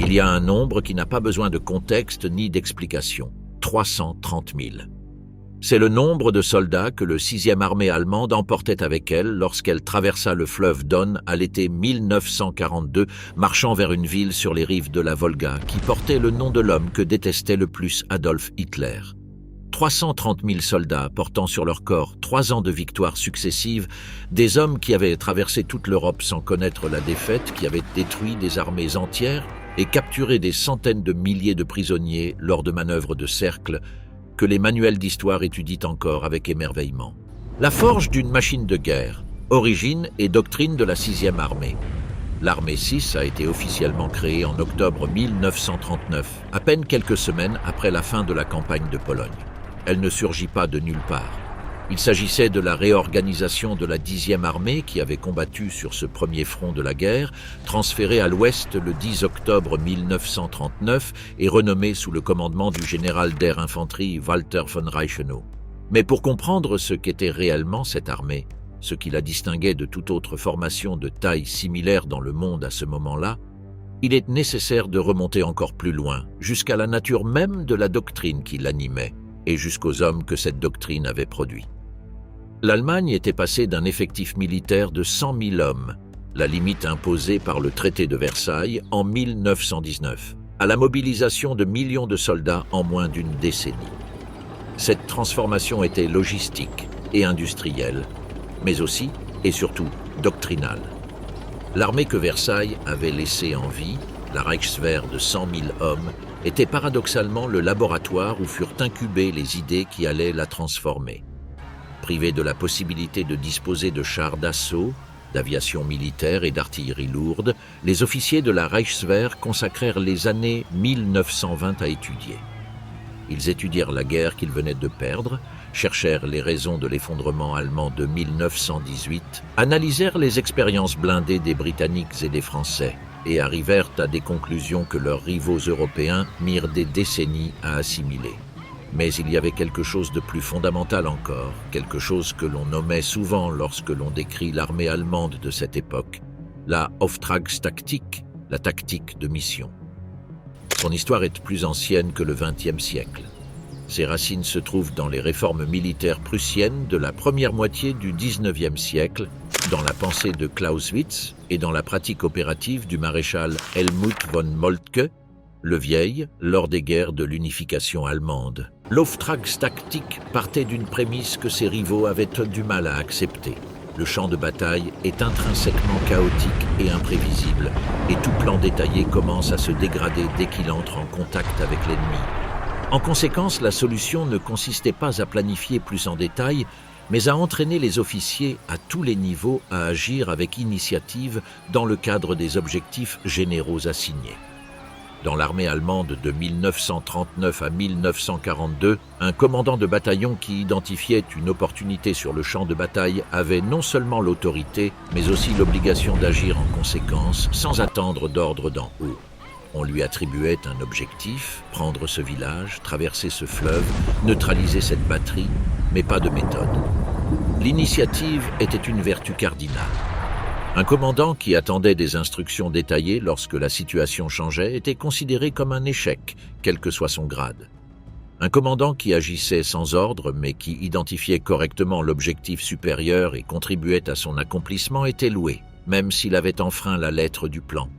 Il y a un nombre qui n'a pas besoin de contexte ni d'explication. 330 000. C'est le nombre de soldats que le 6e armée allemande emportait avec elle lorsqu'elle traversa le fleuve Don à l'été 1942, marchant vers une ville sur les rives de la Volga qui portait le nom de l'homme que détestait le plus Adolf Hitler. 330 000 soldats portant sur leur corps 3 ans de victoires successives, des hommes qui avaient traversé toute l'Europe sans connaître la défaite, qui avaient détruit des armées entières et capturé des centaines de milliers de prisonniers lors de manœuvres de cercle, que les manuels d'histoire étudient encore avec émerveillement. La forge d'une machine de guerre, origine et doctrine de la 6e armée. L'armée 6 a été officiellement créée en octobre 1939, à peine quelques semaines après la fin de la campagne de Pologne. Elle ne surgit pas de nulle part. Il s'agissait de la réorganisation de la 10e armée qui avait combattu sur ce premier front de la guerre, transférée à l'ouest le 10 octobre 1939 et renommée sous le commandement du général d'air infanterie Walter von Reichenau. Mais pour comprendre ce qu'était réellement cette armée, ce qui la distinguait de toute autre formation de taille similaire dans le monde à ce moment-là, il est nécessaire de remonter encore plus loin, jusqu'à la nature même de la doctrine qui l'animait et jusqu'aux hommes que cette doctrine avait produits. L'Allemagne était passée d'un effectif militaire de 100 000 hommes, la limite imposée par le traité de Versailles en 1919, à la mobilisation de millions de soldats en moins d'une décennie. Cette transformation était logistique et industrielle, mais aussi et surtout doctrinale. L'armée que Versailles avait laissée en vie, la Reichswehr de 100 000 hommes, était paradoxalement le laboratoire où furent incubées les idées qui allaient la transformer. Privés de la possibilité de disposer de chars d'assaut, d'aviation militaire et d'artillerie lourde, les officiers de la Reichswehr consacrèrent les années 1920 à étudier. Ils étudièrent la guerre qu'ils venaient de perdre, cherchèrent les raisons de l'effondrement allemand de 1918, analysèrent les expériences blindées des Britanniques et des Français et arrivèrent à des conclusions que leurs rivaux européens mirent des décennies à assimiler. Mais il y avait quelque chose de plus fondamental encore, quelque chose que l'on nommait souvent lorsque l'on décrit l'armée allemande de cette époque, la Auftragstaktik, la tactique de mission. Son histoire est plus ancienne que le XXe siècle. Ses racines se trouvent dans les réformes militaires prussiennes de la première moitié du XIXe siècle, dans la pensée de Clausewitz et dans la pratique opérative du maréchal Helmut von Moltke, le Vieil, lors des guerres de l'unification allemande. L'Auftragstaktik partait d'une prémisse que ses rivaux avaient du mal à accepter. Le champ de bataille est intrinsèquement chaotique et imprévisible, et tout plan détaillé commence à se dégrader dès qu'il entre en contact avec l'ennemi. En conséquence, la solution ne consistait pas à planifier plus en détail, mais à entraîner les officiers à tous les niveaux à agir avec initiative dans le cadre des objectifs généraux assignés. Dans l'armée allemande de 1939 à 1942, un commandant de bataillon qui identifiait une opportunité sur le champ de bataille avait non seulement l'autorité, mais aussi l'obligation d'agir en conséquence, sans attendre d'ordre d'en haut. On lui attribuait un objectif, prendre ce village, traverser ce fleuve, neutraliser cette batterie, mais pas de méthode. L'initiative était une vertu cardinale. Un commandant qui attendait des instructions détaillées lorsque la situation changeait était considéré comme un échec, quel que soit son grade. Un commandant qui agissait sans ordre mais qui identifiait correctement l'objectif supérieur et contribuait à son accomplissement était loué, même s'il avait enfreint la lettre du plan.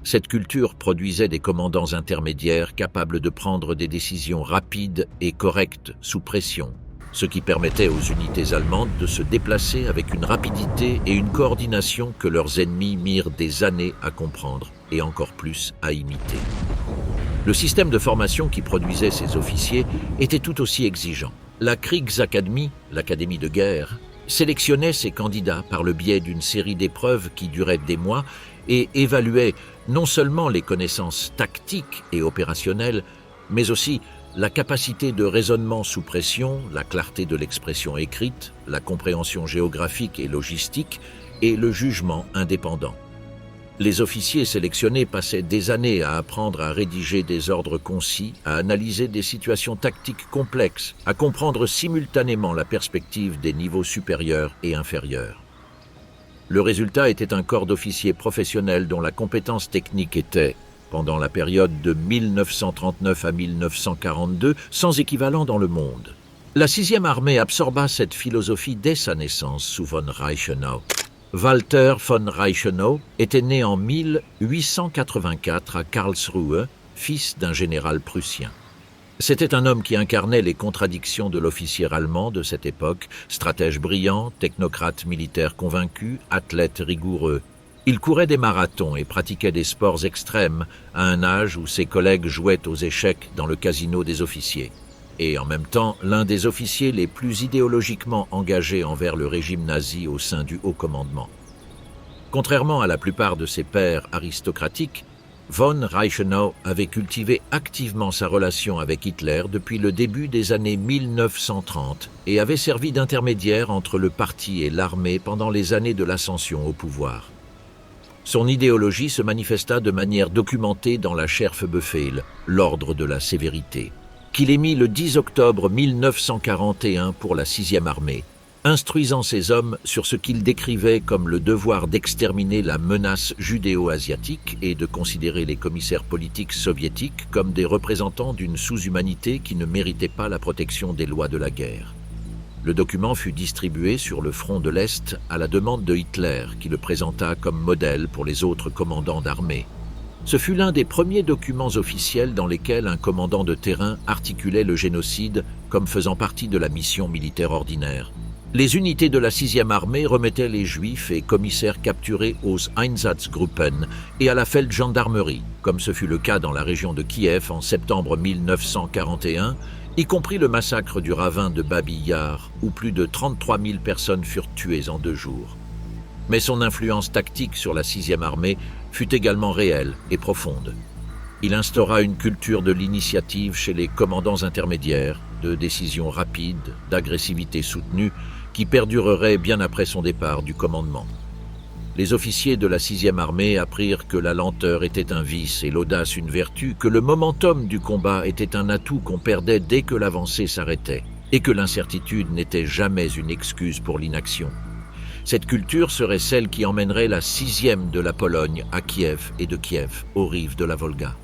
Cette culture produisait des commandants intermédiaires capables de prendre des décisions rapides et correctes sous pression, ce qui permettait aux unités allemandes de se déplacer avec une rapidité et une coordination que leurs ennemis mirent des années à comprendre et encore plus à imiter. Le système de formation qui produisait ces officiers était tout aussi exigeant. La Kriegsakademie, l'académie de guerre, sélectionnait ses candidats par le biais d'une série d'épreuves qui duraient des mois et évaluait non seulement les connaissances tactiques et opérationnelles, mais aussi la capacité de raisonnement sous pression, la clarté de l'expression écrite, la compréhension géographique et logistique et le jugement indépendant. Les officiers sélectionnés passaient des années à apprendre à rédiger des ordres concis, à analyser des situations tactiques complexes, à comprendre simultanément la perspective des niveaux supérieurs et inférieurs. Le résultat était un corps d'officiers professionnels dont la compétence technique était, pendant la période de 1939 à 1942, sans équivalent dans le monde. La 6e armée absorba cette philosophie dès sa naissance sous von Reichenau. Walter von Reichenau était né en 1884 à Karlsruhe, fils d'un général prussien. C'était un homme qui incarnait les contradictions de l'officier allemand de cette époque, stratège brillant, technocrate militaire convaincu, athlète rigoureux. Il courait des marathons et pratiquait des sports extrêmes à un âge où ses collègues jouaient aux échecs dans le casino des officiers. Et en même temps, l'un des officiers les plus idéologiquement engagés envers le régime nazi au sein du haut commandement. Contrairement à la plupart de ses pairs aristocratiques, von Reichenau avait cultivé activement sa relation avec Hitler depuis le début des années 1930 et avait servi d'intermédiaire entre le parti et l'armée pendant les années de l'ascension au pouvoir. Son idéologie se manifesta de manière documentée dans la Schärfebefehl, l'ordre de la sévérité, qu'il émit le 10 octobre 1941 pour la 6e armée, instruisant ses hommes sur ce qu'il décrivait comme le devoir d'exterminer la menace judéo-asiatique et de considérer les commissaires politiques soviétiques comme des représentants d'une sous-humanité qui ne méritait pas la protection des lois de la guerre. Le document fut distribué sur le front de l'Est à la demande de Hitler, qui le présenta comme modèle pour les autres commandants d'armée. Ce fut l'un des premiers documents officiels dans lesquels un commandant de terrain articulait le génocide comme faisant partie de la mission militaire ordinaire. Les unités de la 6e armée remettaient les Juifs et commissaires capturés aux Einsatzgruppen et à la Feldgendarmerie, comme ce fut le cas dans la région de Kiev en septembre 1941, y compris le massacre du ravin de Babi Yar, où plus de 33 000 personnes furent tuées en 2 jours. Mais son influence tactique sur la 6e armée fut également réelle et profonde. Il instaura une culture de l'initiative chez les commandants intermédiaires, de décisions rapides, d'agressivité soutenue, qui perdurerait bien après son départ du commandement. Les officiers de la 6e armée apprirent que la lenteur était un vice et l'audace une vertu, que le momentum du combat était un atout qu'on perdait dès que l'avancée s'arrêtait, et que l'incertitude n'était jamais une excuse pour l'inaction. Cette culture serait celle qui emmènerait la 6e de la Pologne à Kiev et de Kiev aux rives de la Volga.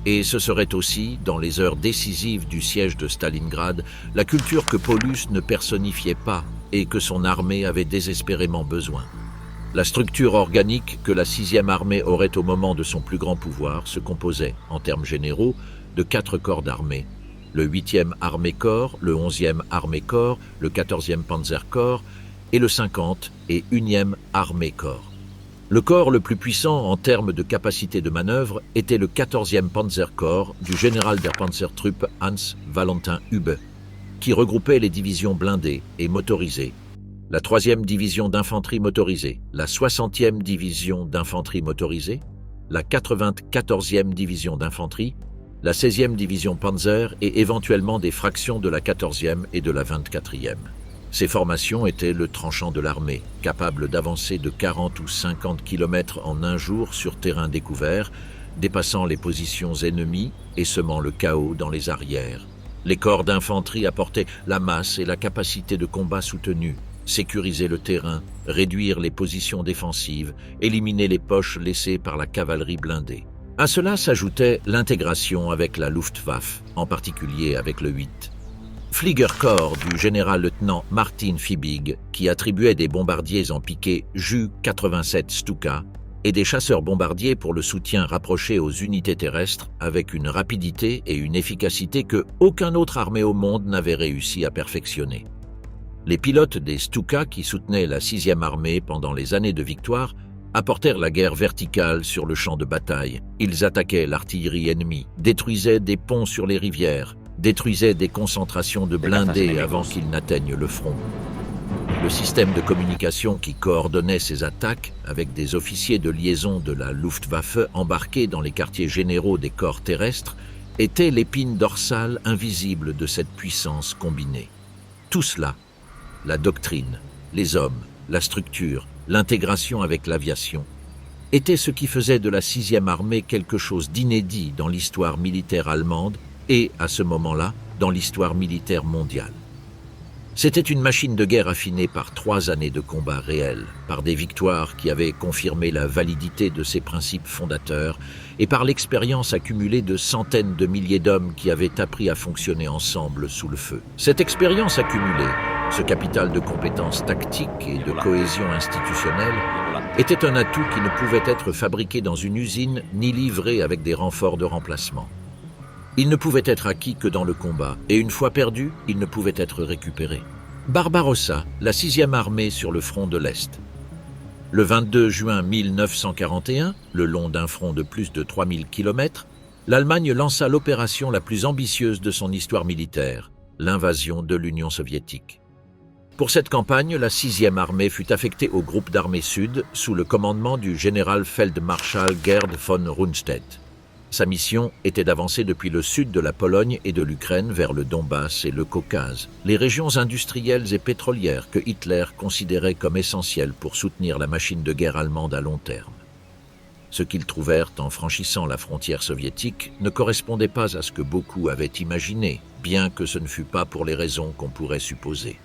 Et ce serait aussi, dans les heures décisives du siège de Stalingrad, la culture que Paulus ne personnifiait pas et que son armée avait désespérément besoin. La structure organique que la 6e armée aurait au moment de son plus grand pouvoir se composait, en termes généraux, de 4 corps d'armée. Le 8e armée-corps, le 11e armée-corps, le 14e panzerkorps et le 50 et 1e armée-corps. Le corps le plus puissant en termes de capacité de manœuvre était le 14e Panzerkorps du général der Panzertruppe Hans Valentin Hübbe, qui regroupait les divisions blindées et motorisées, la 3e division d'infanterie motorisée, la 60e division d'infanterie motorisée, la 94e division d'infanterie, la 16e division Panzer et éventuellement des fractions de la 14e et de la 24e. Ces formations étaient le tranchant de l'armée, capable d'avancer de 40 ou 50 km en un jour sur terrain découvert, dépassant les positions ennemies et semant le chaos dans les arrières. Les corps d'infanterie apportaient la masse et la capacité de combat soutenue, sécuriser le terrain, réduire les positions défensives, éliminer les poches laissées par la cavalerie blindée. À cela s'ajoutait l'intégration avec la Luftwaffe, en particulier avec le 8. Fliegerkorps du général-lieutenant Martin Fiebig, qui attribuait des bombardiers en piqué Ju-87 Stuka et des chasseurs-bombardiers pour le soutien rapproché aux unités terrestres avec une rapidité et une efficacité que aucune autre armée au monde n'avait réussi à perfectionner. Les pilotes des Stuka qui soutenaient la 6e armée pendant les années de victoire apportèrent la guerre verticale sur le champ de bataille. Ils attaquaient l'artillerie ennemie, détruisaient des ponts sur les rivières, détruisaient des concentrations de blindés avant qu'ils n'atteignent le front. Le système de communication qui coordonnait ces attaques, avec des officiers de liaison de la Luftwaffe embarqués dans les quartiers généraux des corps terrestres, était l'épine dorsale invisible de cette puissance combinée. Tout cela, la doctrine, les hommes, la structure, l'intégration avec l'aviation, était ce qui faisait de la 6e armée quelque chose d'inédit dans l'histoire militaire allemande et, à ce moment-là, dans l'histoire militaire mondiale. C'était une machine de guerre affinée par 3 années de combats réels, par des victoires qui avaient confirmé la validité de ses principes fondateurs et par l'expérience accumulée de centaines de milliers d'hommes qui avaient appris à fonctionner ensemble sous le feu. Cette expérience accumulée, ce capital de compétences tactiques et de cohésion institutionnelle, était un atout qui ne pouvait être fabriqué dans une usine ni livré avec des renforts de remplacement. Il ne pouvait être acquis que dans le combat, et une fois perdu, il ne pouvait être récupéré. Barbarossa, la 6e armée sur le front de l'Est. Le 22 juin 1941, le long d'un front de plus de 3000 km, l'Allemagne lança l'opération la plus ambitieuse de son histoire militaire, l'invasion de l'Union soviétique. Pour cette campagne, la 6e armée fut affectée au groupe d'armées sud sous le commandement du général Feldmarschall Gerd von Rundstedt. Sa mission était d'avancer depuis le sud de la Pologne et de l'Ukraine vers le Donbass et le Caucase, les régions industrielles et pétrolières que Hitler considérait comme essentielles pour soutenir la machine de guerre allemande à long terme. Ce qu'ils trouvèrent en franchissant la frontière soviétique ne correspondait pas à ce que beaucoup avaient imaginé, bien que ce ne fût pas pour les raisons qu'on pourrait supposer.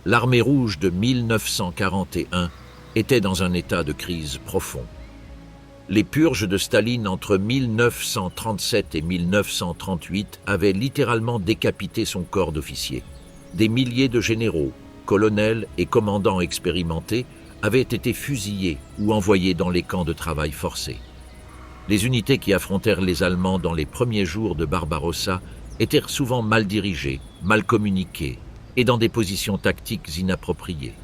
L'armée rouge de 1941 était dans un état de crise profond. Les purges de Staline entre 1937 et 1938 avaient littéralement décapité son corps d'officiers. Des milliers de généraux, colonels et commandants expérimentés avaient été fusillés ou envoyés dans les camps de travail forcés. Les unités qui affrontèrent les Allemands dans les premiers jours de Barbarossa étaient souvent mal dirigées, mal communiquées et dans des positions tactiques inappropriées.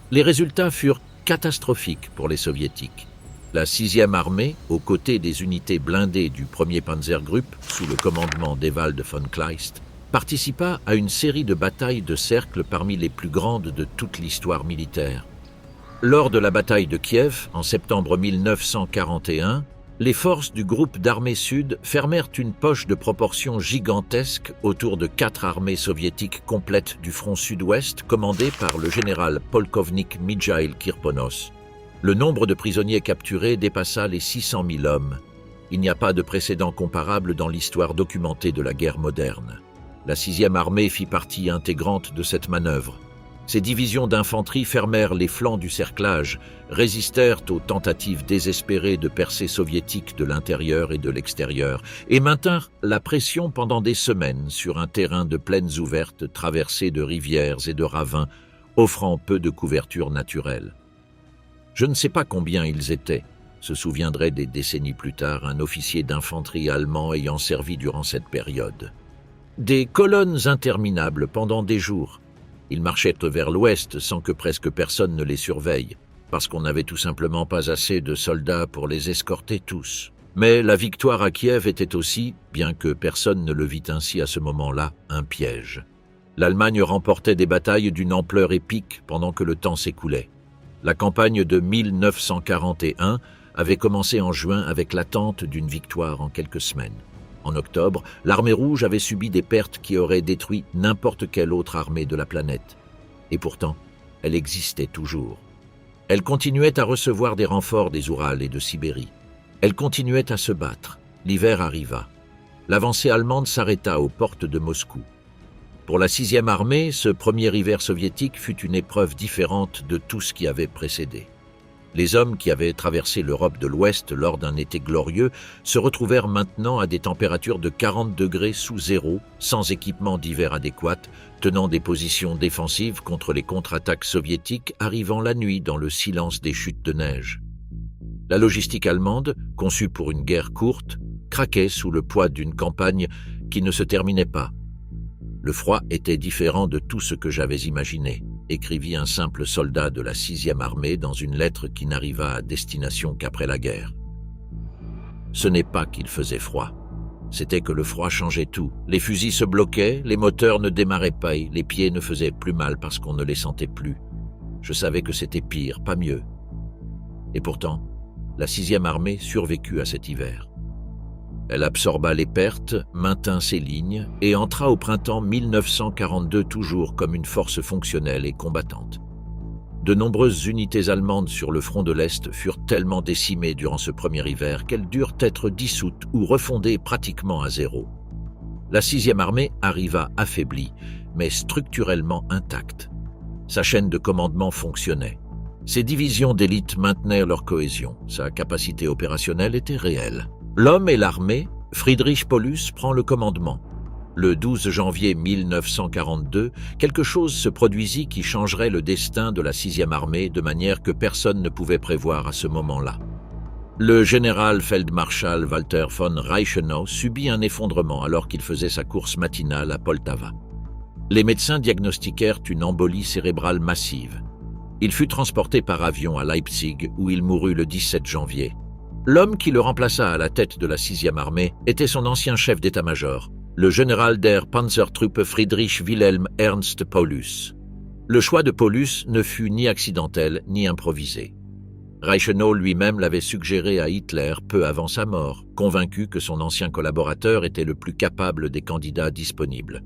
Les résultats furent catastrophiques pour les Soviétiques. La 6e armée, aux côtés des unités blindées du 1er Panzergruppe, sous le commandement d'Ewald von Kleist, participa à une série de batailles de cercle parmi les plus grandes de toute l'histoire militaire. Lors de la bataille de Kiev, en septembre 1941, les forces du groupe d'armées sud fermèrent une poche de proportions gigantesques autour de 4 armées soviétiques complètes du front sud-ouest commandées par le général polkovnik Mijaïl Kirponos. Le nombre de prisonniers capturés dépassa les 600 000 hommes. Il n'y a pas de précédent comparable dans l'histoire documentée de la guerre moderne. La 6e armée fit partie intégrante de cette manœuvre. Ces divisions d'infanterie fermèrent les flancs du cerclage, résistèrent aux tentatives désespérées de percées soviétiques de l'intérieur et de l'extérieur, et maintinrent la pression pendant des semaines sur un terrain de plaines ouvertes traversé de rivières et de ravins, offrant peu de couverture naturelle. Je ne sais pas combien ils étaient, se souviendrait des décennies plus tard un officier d'infanterie allemand ayant servi durant cette période. Des colonnes interminables pendant des jours. Ils marchaient vers l'ouest sans que presque personne ne les surveille, parce qu'on n'avait tout simplement pas assez de soldats pour les escorter tous. Mais la victoire à Kiev était aussi, bien que personne ne le vit ainsi à ce moment-là, un piège. L'Allemagne remportait des batailles d'une ampleur épique pendant que le temps s'écoulait. La campagne de 1941 avait commencé en juin avec l'attente d'une victoire en quelques semaines. En octobre, l'armée rouge avait subi des pertes qui auraient détruit n'importe quelle autre armée de la planète. Et pourtant, elle existait toujours. Elle continuait à recevoir des renforts des Urals et de Sibérie. Elle continuait à se battre. L'hiver arriva. L'avancée allemande s'arrêta aux portes de Moscou. Pour la 6e armée, ce premier hiver soviétique fut une épreuve différente de tout ce qui avait précédé. Les hommes qui avaient traversé l'Europe de l'Ouest lors d'un été glorieux se retrouvèrent maintenant à des températures de 40 degrés sous zéro, sans équipement d'hiver adéquat, tenant des positions défensives contre les contre-attaques soviétiques arrivant la nuit dans le silence des chutes de neige. La logistique allemande, conçue pour une guerre courte, craquait sous le poids d'une campagne qui ne se terminait pas. Le froid était différent de tout ce que j'avais imaginé, écrivit un simple soldat de la 6e armée dans une lettre qui n'arriva à destination qu'après la guerre. Ce n'est pas qu'il faisait froid, c'était que le froid changeait tout. Les fusils se bloquaient, les moteurs ne démarraient pas, les pieds ne faisaient plus mal parce qu'on ne les sentait plus. Je savais que c'était pire, pas mieux. Et pourtant, la 6e armée survécut à cet hiver. Elle absorba les pertes, maintint ses lignes et entra au printemps 1942 toujours comme une force fonctionnelle et combattante. De nombreuses unités allemandes sur le front de l'Est furent tellement décimées durant ce premier hiver qu'elles durent être dissoutes ou refondées pratiquement à zéro. La 6e armée arriva affaiblie, mais structurellement intacte. Sa chaîne de commandement fonctionnait. Ses divisions d'élite maintenaient leur cohésion. Sa capacité opérationnelle était réelle. L'homme et l'armée, Friedrich Paulus prend le commandement. Le 12 janvier 1942, quelque chose se produisit qui changerait le destin de la 6e armée de manière que personne ne pouvait prévoir à ce moment-là. Le général Feldmarschall Walter von Reichenau subit un effondrement alors qu'il faisait sa course matinale à Poltava. Les médecins diagnostiquèrent une embolie cérébrale massive. Il fut transporté par avion à Leipzig où il mourut le 17 janvier. L'homme qui le remplaça à la tête de la 6e armée était son ancien chef d'état-major, le général der Panzertruppe Friedrich Wilhelm Ernst Paulus. Le choix de Paulus ne fut ni accidentel ni improvisé. Reichenau lui-même l'avait suggéré à Hitler peu avant sa mort, convaincu que son ancien collaborateur était le plus capable des candidats disponibles.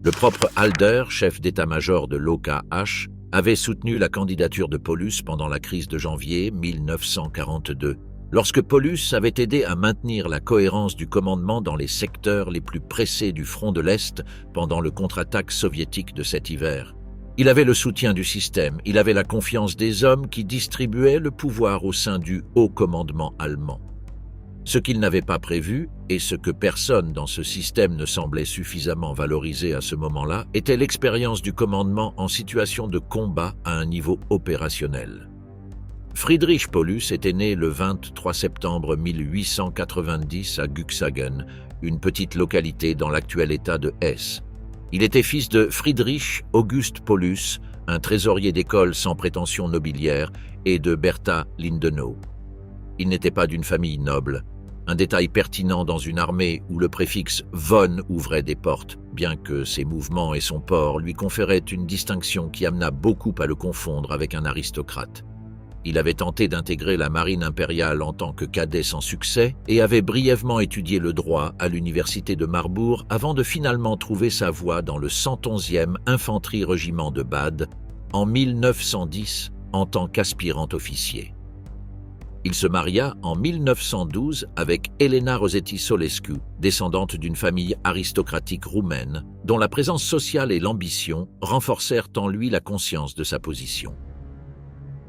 Le propre Halder, chef d'état-major de l'OKH, avait soutenu la candidature de Paulus pendant la crise de janvier 1942, lorsque Paulus avait aidé à maintenir la cohérence du commandement dans les secteurs les plus pressés du front de l'Est pendant le contre-attaque soviétique de cet hiver. Il avait le soutien du système, il avait la confiance des hommes qui distribuaient le pouvoir au sein du haut commandement allemand. Ce qu'il n'avait pas prévu, et ce que personne dans ce système ne semblait suffisamment valoriser à ce moment-là, était l'expérience du commandement en situation de combat à un niveau opérationnel. Friedrich Paulus était né le 23 septembre 1890 à Cuxhagen, une petite localité dans l'actuel état de Hesse. Il était fils de Friedrich August Paulus, un trésorier d'école sans prétention nobiliaire, et de Bertha Lindenau. Il n'était pas d'une famille noble, un détail pertinent dans une armée où le préfixe « von » ouvrait des portes, bien que ses mouvements et son port lui conféraient une distinction qui amena beaucoup à le confondre avec un aristocrate. Il avait tenté d'intégrer la marine impériale en tant que cadet sans succès et avait brièvement étudié le droit à l'université de Marbourg avant de finalement trouver sa voie dans le 111e Infanterie-Régiment de Bade en 1910 en tant qu'aspirant officier. Il se maria en 1912 avec Elena Rosetti Solescu, descendante d'une famille aristocratique roumaine, dont la présence sociale et l'ambition renforcèrent en lui la conscience de sa position.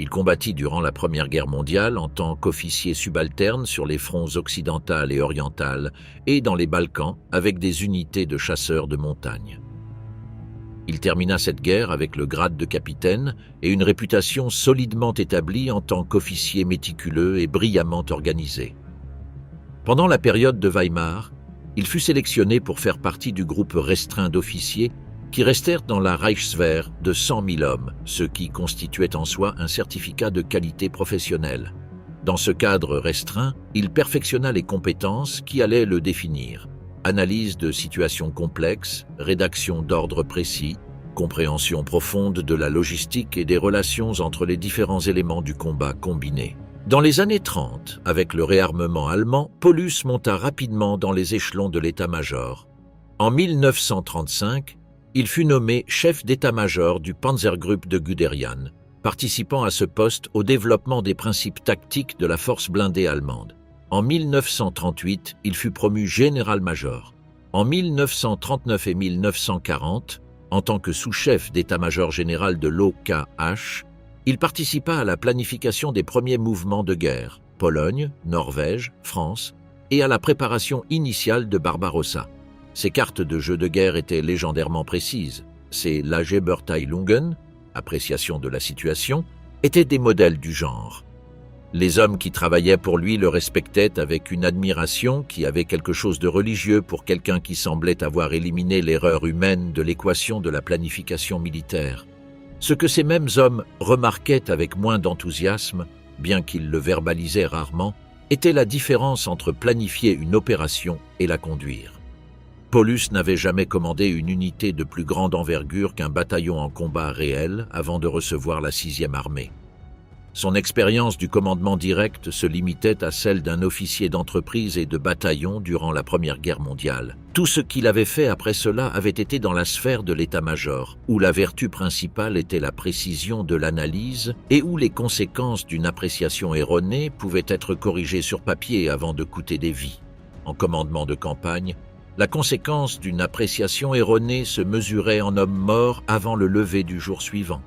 Il combattit durant la Première Guerre mondiale en tant qu'officier subalterne sur les fronts occidental et oriental et dans les Balkans avec des unités de chasseurs de montagne. Il termina cette guerre avec le grade de capitaine et une réputation solidement établie en tant qu'officier méticuleux et brillamment organisé. Pendant la période de Weimar, il fut sélectionné pour faire partie du groupe restreint d'officiers qui restèrent dans la Reichswehr de 100 000 hommes, ce qui constituait en soi un certificat de qualité professionnelle. Dans ce cadre restreint, il perfectionna les compétences qui allaient le définir. Analyse de situations complexes, rédaction d'ordres précis, compréhension profonde de la logistique et des relations entre les différents éléments du combat combiné. Dans les années 30, avec le réarmement allemand, Paulus monta rapidement dans les échelons de l'état-major. En 1935, il fut nommé chef d'état-major du Panzergruppe de Guderian, participant à ce poste au développement des principes tactiques de la force blindée allemande. En 1938, il fut promu général-major. En 1939 et 1940, en tant que sous-chef d'état-major général de l'OKH, il participa à la planification des premiers mouvements de guerre, Pologne, Norvège, France, et à la préparation initiale de Barbarossa. Ses cartes de jeu de guerre étaient légendairement précises. Ses Lagebeurteilungen, appréciation de la situation, étaient des modèles du genre. Les hommes qui travaillaient pour lui le respectaient avec une admiration qui avait quelque chose de religieux pour quelqu'un qui semblait avoir éliminé l'erreur humaine de l'équation de la planification militaire. Ce que ces mêmes hommes remarquaient avec moins d'enthousiasme, bien qu'ils le verbalisaient rarement, était la différence entre planifier une opération et la conduire. Paulus n'avait jamais commandé une unité de plus grande envergure qu'un bataillon en combat réel avant de recevoir la 6e armée. Son expérience du commandement direct se limitait à celle d'un officier d'entreprise et de bataillon durant la Première Guerre mondiale. Tout ce qu'il avait fait après cela avait été dans la sphère de l'état-major, où la vertu principale était la précision de l'analyse et où les conséquences d'une appréciation erronée pouvaient être corrigées sur papier avant de coûter des vies. En commandement de campagne, La conséquence d'une appréciation erronée se mesurait en hommes morts avant le lever du jour suivant.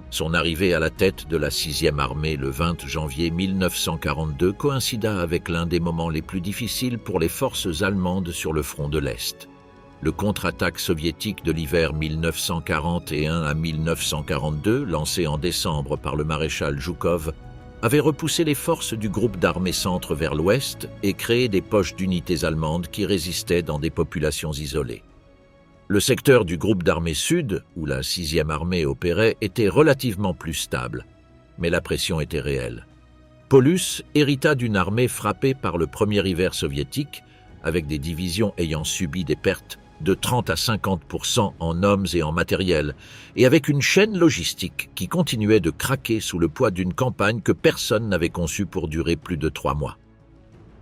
Son arrivée à la tête de la 6e armée le 20 janvier 1942 coïncida avec l'un des moments les plus difficiles pour les forces allemandes sur le front de l'Est. Le contre-attaque soviétique de l'hiver 1941 à 1942, lancé en décembre par le maréchal Zhukov, avait repoussé les forces du groupe d'armées centre vers l'ouest et créé des poches d'unités allemandes qui résistaient dans des populations isolées. Le secteur du groupe d'armées sud, où la 6e armée opérait, était relativement plus stable, mais la pression était réelle. Paulus hérita d'une armée frappée par le premier hiver soviétique, avec des divisions ayant subi des pertes de 30 à 50% en hommes et en matériel, et avec une chaîne logistique qui continuait de craquer sous le poids d'une campagne que personne n'avait conçue pour durer plus de 3 mois.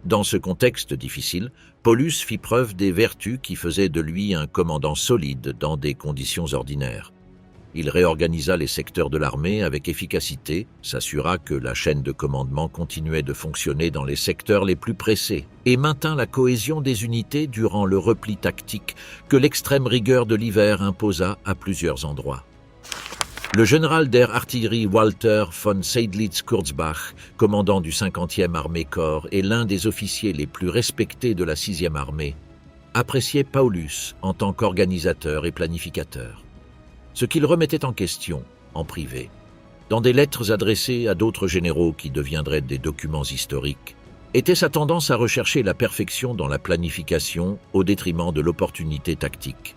Dans ce contexte difficile, Paulus fit preuve des vertus qui faisaient de lui un commandant solide dans des conditions ordinaires. Il réorganisa les secteurs de l'armée avec efficacité, s'assura que la chaîne de commandement continuait de fonctionner dans les secteurs les plus pressés et maintint la cohésion des unités durant le repli tactique que l'extrême rigueur de l'hiver imposa à plusieurs endroits. Le général der Artillerie Walter von Seydlitz-Kurzbach, commandant du 50e Armée-Corps et l'un des officiers les plus respectés de la 6e armée, appréciait Paulus en tant qu'organisateur et planificateur. Ce qu'il remettait en question, en privé, dans des lettres adressées à d'autres généraux qui deviendraient des documents historiques, était sa tendance à rechercher la perfection dans la planification au détriment de l'opportunité tactique,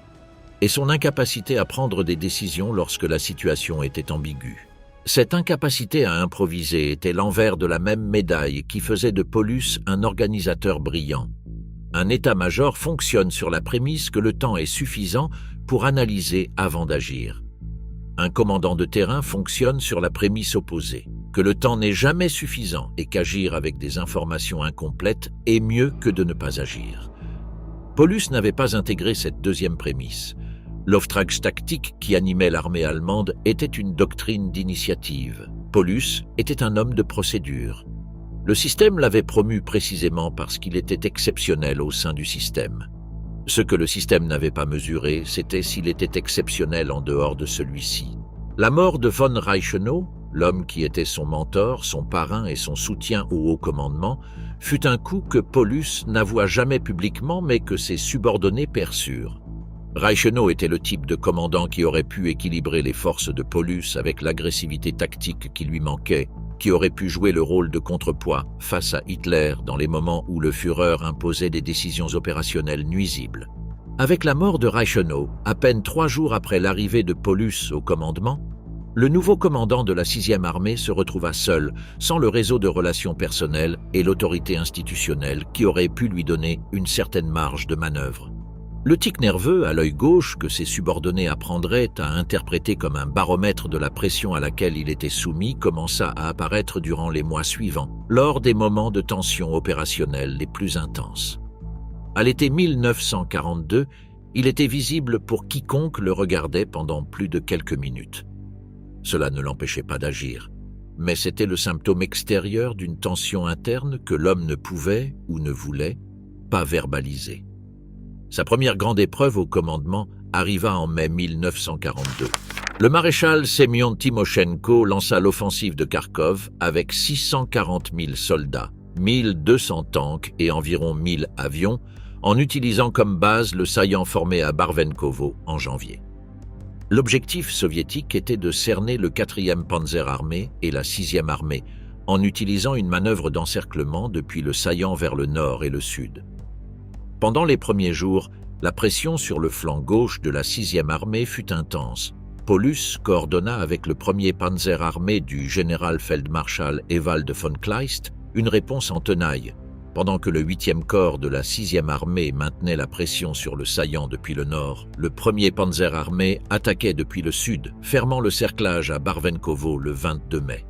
et son incapacité à prendre des décisions lorsque la situation était ambiguë. Cette incapacité à improviser était l'envers de la même médaille qui faisait de Paulus un organisateur brillant. Un état-major fonctionne sur la prémisse que le temps est suffisant pour analyser avant d'agir. Un commandant de terrain fonctionne sur la prémisse opposée, que le temps n'est jamais suffisant et qu'agir avec des informations incomplètes est mieux que de ne pas agir. Paulus n'avait pas intégré cette deuxième prémisse. L'Auftragstaktik qui animait l'armée allemande était une doctrine d'initiative. Paulus était un homme de procédure. Le système l'avait promu précisément parce qu'il était exceptionnel au sein du système. Ce que le système n'avait pas mesuré, c'était s'il était exceptionnel en dehors de celui-ci. La mort de von Reichenau, l'homme qui était son mentor, son parrain et son soutien au haut commandement, fut un coup que Paulus n'avoua jamais publiquement mais que ses subordonnés perçurent. Reichenau était le type de commandant qui aurait pu équilibrer les forces de Paulus avec l'agressivité tactique qui lui manquait, qui aurait pu jouer le rôle de contrepoids face à Hitler dans les moments où le Führer imposait des décisions opérationnelles nuisibles. Avec la mort de Reichenau, à peine 3 jours après l'arrivée de Paulus au commandement, le nouveau commandant de la 6e armée se retrouva seul, sans le réseau de relations personnelles et l'autorité institutionnelle qui aurait pu lui donner une certaine marge de manœuvre. Le tic nerveux à l'œil gauche que ses subordonnés apprendraient à interpréter comme un baromètre de la pression à laquelle il était soumis commença à apparaître durant les mois suivants, lors des moments de tension opérationnelle les plus intenses. À l'été 1942, il était visible pour quiconque le regardait pendant plus de quelques minutes. Cela ne l'empêchait pas d'agir, mais c'était le symptôme extérieur d'une tension interne que l'homme ne pouvait, ou ne voulait, pas verbaliser. Sa première grande épreuve au commandement arriva en mai 1942. Le maréchal Semyon Timoshenko lança l'offensive de Kharkov avec 640 000 soldats, 1200 tanks et environ 1000 avions, en utilisant comme base le saillant formé à Barvenkovo en janvier. L'objectif soviétique était de cerner le 4e Panzer armé et la 6e armée, en utilisant une manœuvre d'encerclement depuis le saillant vers le nord et le sud. Pendant les premiers jours, la pression sur le flanc gauche de la 6e armée fut intense. Paulus coordonna avec le 1er Panzer armé du général Feldmarschall Ewald von Kleist une réponse en tenaille, pendant que le 8e corps de la 6e armée maintenait la pression sur le saillant depuis le nord. Le 1er Panzer armé attaquait depuis le sud, fermant le cerclage à Barvenkovo le 22 mai.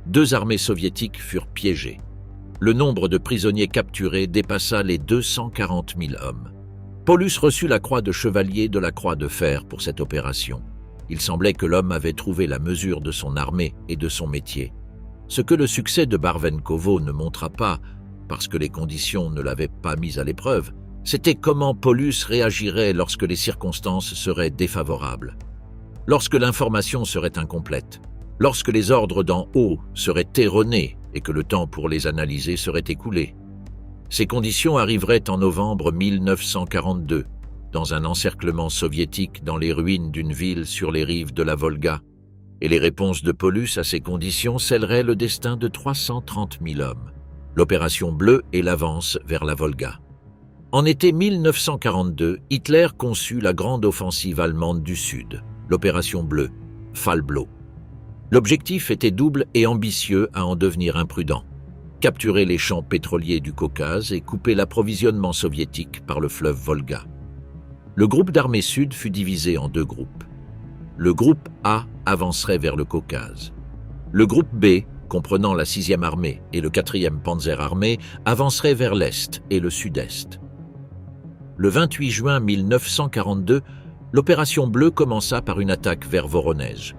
2 armées soviétiques furent piégées. Le nombre de prisonniers capturés dépassa les 240 000 hommes. Paulus reçut la croix de chevalier de la croix de fer pour cette opération. Il semblait que l'homme avait trouvé la mesure de son armée et de son métier. Ce que le succès de Barvenkovo ne montra pas, parce que les conditions ne l'avaient pas mis à l'épreuve, C'était comment Paulus réagirait lorsque les circonstances seraient défavorables, lorsque l'information serait incomplète, lorsque les ordres d'en haut seraient erronés et que le temps pour les analyser serait écoulé. Ces conditions arriveraient en novembre 1942, dans un encerclement soviétique dans les ruines d'une ville sur les rives de la Volga, et les réponses de Paulus à ces conditions scelleraient le destin de 330 000 hommes. L'opération Bleue et l'avance vers la Volga. En été 1942, Hitler conçut la grande offensive allemande du Sud, l'opération Bleue, Fallblau. L'objectif était double et ambitieux à en devenir imprudent. Capturer les champs pétroliers du Caucase et couper l'approvisionnement soviétique par le fleuve Volga. Le groupe d'armée sud fut divisé en deux groupes. Le groupe A avancerait vers le Caucase. Le groupe B, comprenant la 6e armée et le 4e Panzer armé, avancerait vers l'est et le sud-est. Le 28 juin 1942, l'opération Bleue commença par une attaque vers Voronezh.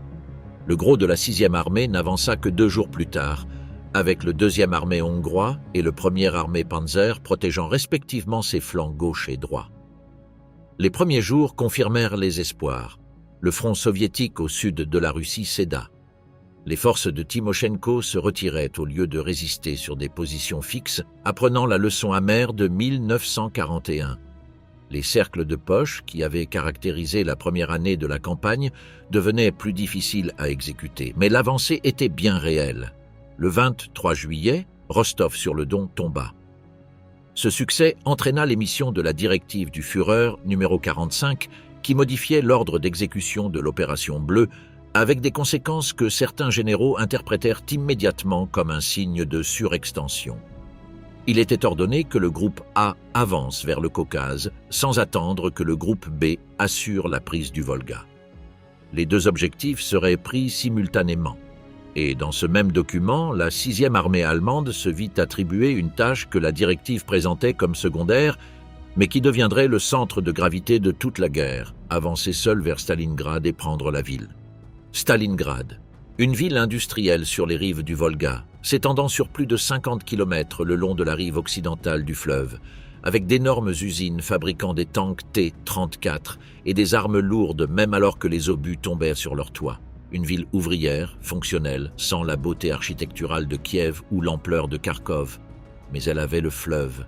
Le gros de la 6e armée n'avança que 2 jours plus tard, avec le 2e armée hongrois et le 1er armée Panzer protégeant respectivement ses flancs gauche et droit. Les premiers jours confirmèrent les espoirs. Le front soviétique au sud de la Russie céda. Les forces de Timoshenko se retiraient au lieu de résister sur des positions fixes, apprenant la leçon amère de 1941. Les cercles de poche, qui avaient caractérisé la première année de la campagne, devenaient plus difficiles à exécuter, mais l'avancée était bien réelle. Le 23 juillet, Rostov-sur-le-Don tomba. Ce succès entraîna l'émission de la directive du Führer numéro 45 qui modifiait l'ordre d'exécution de l'opération Bleue avec des conséquences que certains généraux interprétèrent immédiatement comme un signe de surextension. Il était ordonné que le groupe A avance vers le Caucase sans attendre que le groupe B assure la prise du Volga. Les deux objectifs seraient pris simultanément. Et dans ce même document, la 6e armée allemande se vit attribuer une tâche que la directive présentait comme secondaire, mais qui deviendrait le centre de gravité de toute la guerre, avancer seule vers Stalingrad et prendre la ville. Stalingrad, une ville industrielle sur les rives du Volga, s'étendant sur plus de 50 km le long de la rive occidentale du fleuve, avec d'énormes usines fabriquant des tanks T-34 et des armes lourdes même alors que les obus tombaient sur leurs toits. Une ville ouvrière, fonctionnelle, sans la beauté architecturale de Kiev ou l'ampleur de Kharkov. Mais elle avait le fleuve,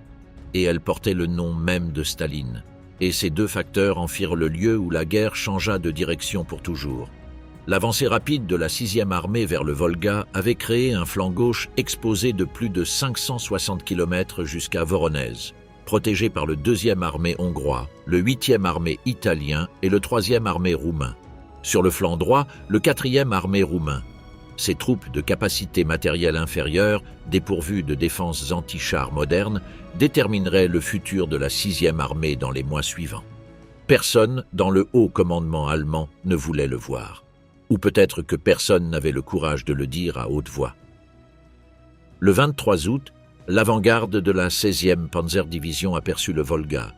et elle portait le nom même de Staline. Et ces deux facteurs en firent le lieu où la guerre changea de direction pour toujours. L'avancée rapide de la 6e armée vers le Volga avait créé un flanc gauche exposé de plus de 560 km jusqu'à Voronezh, protégé par le 2e armée hongrois, le 8e armée italien et le 3e armée roumain. Sur le flanc droit, le 4e armée roumain. Ces troupes de capacité matérielle inférieure, dépourvues de défenses anti-chars modernes, détermineraient le futur de la 6e armée dans les mois suivants. Personne dans le haut commandement allemand ne voulait le voir. Ou peut-être que personne n'avait le courage de le dire à haute voix. Le 23 août, l'avant-garde de la 16e Panzerdivision aperçut le Volga.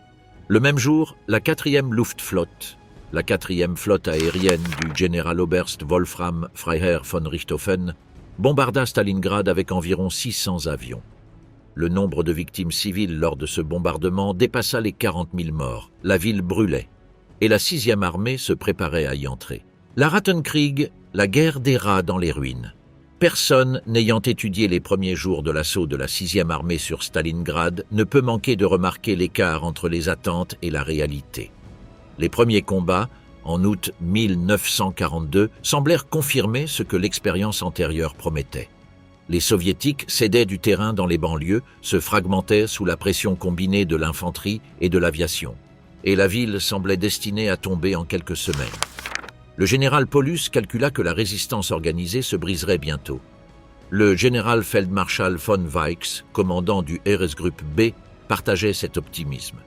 Le même jour, la 4e Luftflotte, la 4e flotte aérienne du Generaloberst Wolfram Freiherr von Richthofen, bombarda Stalingrad avec environ 600 avions. Le nombre de victimes civiles lors de ce bombardement dépassa les 40 000 morts. La ville brûlait, et la 6e armée se préparait à y entrer. La Rattenkrieg, la guerre des rats dans les ruines. Personne n'ayant étudié les premiers jours de l'assaut de la 6e armée sur Stalingrad ne peut manquer de remarquer l'écart entre les attentes et la réalité. Les premiers combats, en août 1942, semblèrent confirmer ce que l'expérience antérieure promettait. Les soviétiques cédaient du terrain dans les banlieues, se fragmentaient sous la pression combinée de l'infanterie et de l'aviation. Et la ville semblait destinée à tomber en quelques semaines. Le général Paulus calcula que la résistance organisée se briserait bientôt. Le général Feldmarschall von Weichs, commandant du Heeresgruppe B, partageait cet optimisme.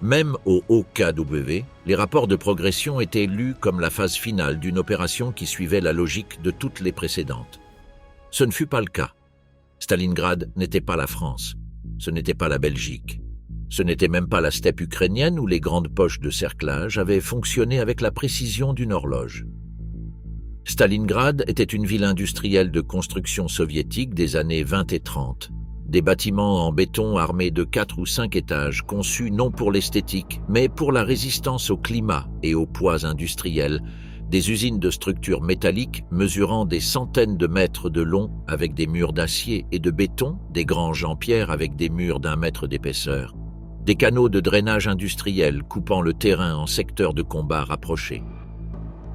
Même au OKW, les rapports de progression étaient lus comme la phase finale d'une opération qui suivait la logique de toutes les précédentes. Ce ne fut pas le cas. Stalingrad n'était pas la France, ce n'était pas la Belgique. Ce n'était même pas la steppe ukrainienne où les grandes poches de cerclage avaient fonctionné avec la précision d'une horloge. Stalingrad était une ville industrielle de construction soviétique des années 20 et 30. Des bâtiments en béton armés de 4 ou 5 étages, conçus non pour l'esthétique, mais pour la résistance au climat et aux poids industriels, des usines de structures métalliques mesurant des centaines de mètres de long avec des murs d'acier et de béton, des granges en pierre avec des murs d'1 mètre d'épaisseur, des canaux de drainage industriel coupant le terrain en secteurs de combat rapprochés.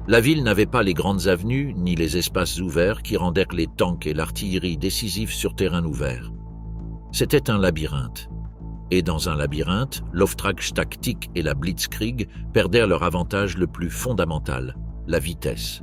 La ville n'avait pas les grandes avenues ni les espaces ouverts qui rendaient les tanks et l'artillerie décisifs sur terrain ouvert. C'était un labyrinthe. Et dans un labyrinthe, l'Auftragstaktik et la Blitzkrieg perdirent leur avantage le plus fondamental, la vitesse.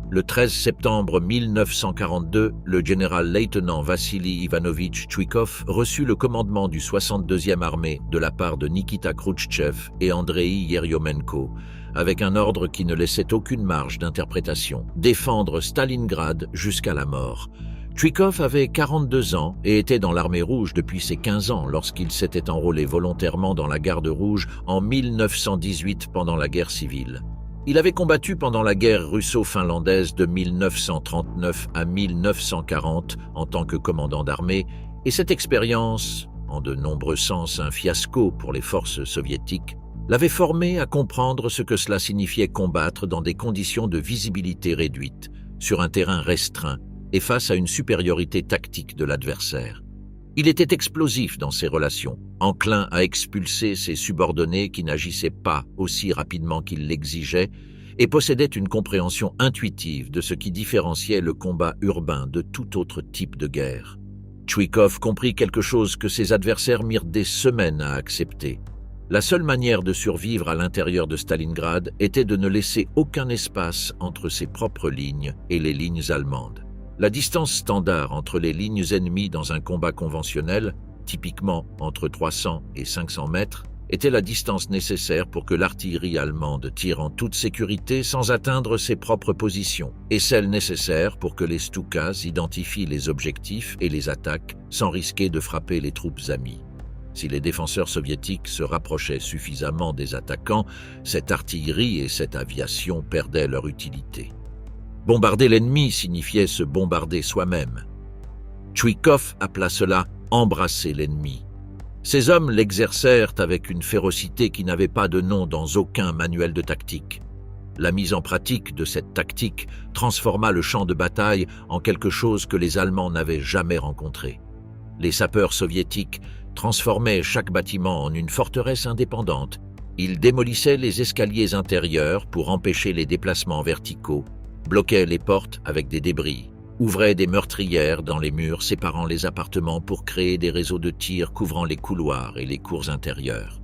Le 13 septembre 1942, le général-lieutenant Vassili Ivanovitch Tchouikov reçut le commandement du 62e armée de la part de Nikita Khrouchtchev et Andrei Yeryomenko, avec un ordre qui ne laissait aucune marge d'interprétation, défendre Stalingrad jusqu'à la mort. Tchouikov avait 42 ans et était dans l'armée rouge depuis ses 15 ans lorsqu'il s'était enrôlé volontairement dans la garde rouge en 1918 pendant la guerre civile. Il avait combattu pendant la guerre russo-finlandaise de 1939 à 1940 en tant que commandant d'armée, et cette expérience, en de nombreux sens un fiasco pour les forces soviétiques, l'avait formé à comprendre ce que cela signifiait combattre dans des conditions de visibilité réduite, sur un terrain restreint et face à une supériorité tactique de l'adversaire. Il était explosif dans ses relations, enclin à expulser ses subordonnés qui n'agissaient pas aussi rapidement qu'il l'exigeait et possédait une compréhension intuitive de ce qui différenciait le combat urbain de tout autre type de guerre. Tchouikov comprit quelque chose que ses adversaires mirent des semaines à accepter. La seule manière de survivre à l'intérieur de Stalingrad était de ne laisser aucun espace entre ses propres lignes et les lignes allemandes. La distance standard entre les lignes ennemies dans un combat conventionnel, typiquement entre 300 et 500 mètres, était la distance nécessaire pour que l'artillerie allemande tire en toute sécurité sans atteindre ses propres positions, et celle nécessaire pour que les Stukas identifient les objectifs et les attaquent sans risquer de frapper les troupes amies. Si les défenseurs soviétiques se rapprochaient suffisamment des attaquants, cette artillerie et cette aviation perdaient leur utilité. Bombarder l'ennemi signifiait se bombarder soi-même. Tchouikov appela cela « embrasser l'ennemi ». Ces hommes l'exercèrent avec une férocité qui n'avait pas de nom dans aucun manuel de tactique. La mise en pratique de cette tactique transforma le champ de bataille en quelque chose que les Allemands n'avaient jamais rencontré. Les sapeurs soviétiques transformaient chaque bâtiment en une forteresse indépendante. Ils démolissaient les escaliers intérieurs pour empêcher les déplacements verticaux, bloquaient les portes avec des débris, ouvraient des meurtrières dans les murs séparant les appartements pour créer des réseaux de tir couvrant les couloirs et les cours intérieures.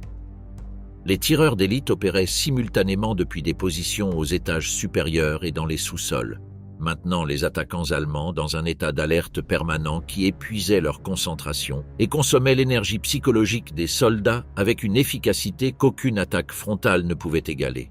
Les tireurs d'élite opéraient simultanément depuis des positions aux étages supérieurs et dans les sous-sols, maintenant les attaquants allemands dans un état d'alerte permanent qui épuisait leur concentration et consommait l'énergie psychologique des soldats avec une efficacité qu'aucune attaque frontale ne pouvait égaler.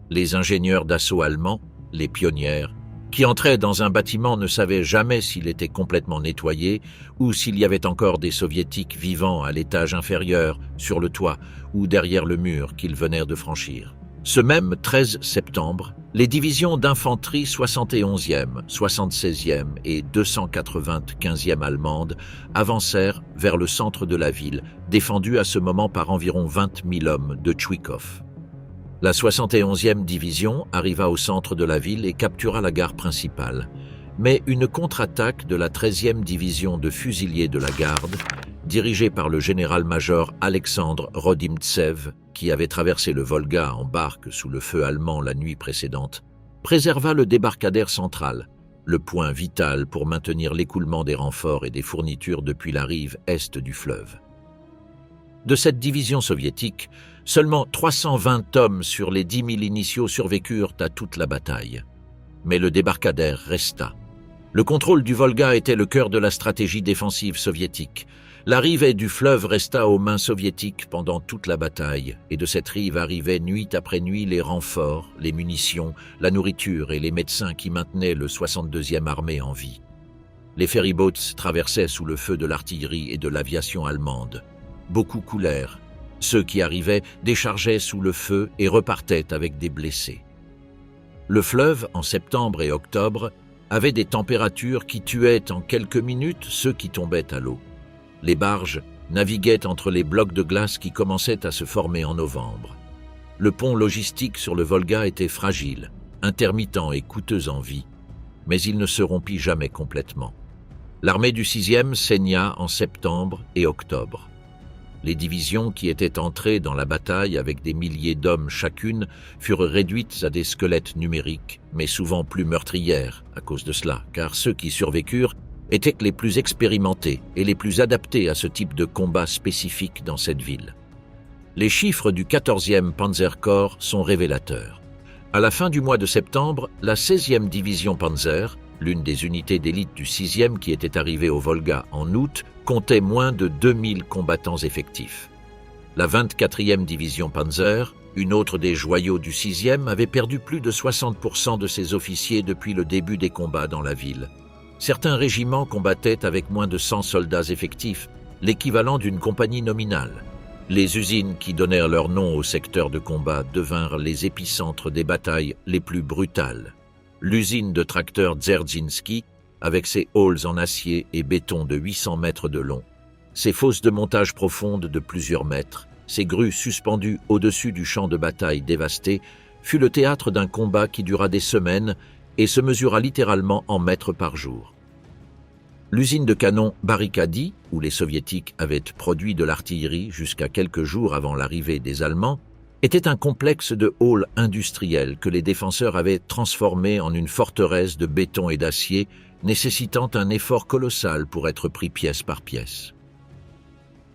Les ingénieurs d'assaut allemands, les pionnières, qui entraient dans un bâtiment ne savaient jamais s'il était complètement nettoyé ou s'il y avait encore des soviétiques vivant à l'étage inférieur, sur le toit ou derrière le mur qu'ils venaient de franchir. Ce même 13 septembre, les divisions d'infanterie 71e, 76e et 295e allemandes avancèrent vers le centre de la ville, défendues à ce moment par environ 20 000 hommes de Tchouikov. La 71e division arriva au centre de la ville et captura la gare principale. Mais une contre-attaque de la 13e division de fusiliers de la garde, dirigée par le général-major Alexandre Rodimtsev, qui avait traversé le Volga en barque sous le feu allemand la nuit précédente, préserva le débarcadère central, le point vital pour maintenir l'écoulement des renforts et des fournitures depuis la rive est du fleuve. De cette division soviétique, seulement 320 hommes sur les 10 000 initiaux survécurent à toute la bataille. Mais le débarcadère resta. Le contrôle du Volga était le cœur de la stratégie défensive soviétique. La rive est du fleuve resta aux mains soviétiques pendant toute la bataille, et de cette rive arrivaient nuit après nuit les renforts, les munitions, la nourriture et les médecins qui maintenaient le 62e armée en vie. Les ferryboats traversaient sous le feu de l'artillerie et de l'aviation allemande. Beaucoup coulèrent. Ceux qui arrivaient déchargeaient sous le feu et repartaient avec des blessés. Le fleuve, en septembre et octobre, avait des températures qui tuaient en quelques minutes ceux qui tombaient à l'eau. Les barges naviguaient entre les blocs de glace qui commençaient à se former en novembre. Le pont logistique sur le Volga était fragile, intermittent et coûteux en vie, mais il ne se rompit jamais complètement. L'armée du 6e saigna en septembre et octobre. Les divisions qui étaient entrées dans la bataille avec des milliers d'hommes chacune furent réduites à des squelettes numériques, mais souvent plus meurtrières à cause de cela, car ceux qui survécurent étaient les plus expérimentés et les plus adaptés à ce type de combat spécifique dans cette ville. Les chiffres du 14e Panzerkorps sont révélateurs. À la fin du mois de septembre, la 16e division Panzer, l'une des unités d'élite du 6e qui était arrivée au Volga en août, comptait moins de 2000 combattants effectifs. La 24e division Panzer, une autre des joyaux du 6e, avait perdu plus de 60% de ses officiers depuis le début des combats dans la ville. Certains régiments combattaient avec moins de 100 soldats effectifs, l'équivalent d'une compagnie nominale. Les usines qui donnèrent leur nom au secteur de combat devinrent les épicentres des batailles les plus brutales. L'usine de tracteurs Dzerzhinsky, avec ses halls en acier et béton de 800 mètres de long, ses fosses de montage profondes de plusieurs mètres, ses grues suspendues au-dessus du champ de bataille dévasté, fut le théâtre d'un combat qui dura des semaines et se mesura littéralement en mètres par jour. L'usine de canon Barikadi, où les Soviétiques avaient produit de l'artillerie jusqu'à quelques jours avant l'arrivée des Allemands, était un complexe de halls industriels que les défenseurs avaient transformé en une forteresse de béton et d'acier, nécessitant un effort colossal pour être pris pièce par pièce.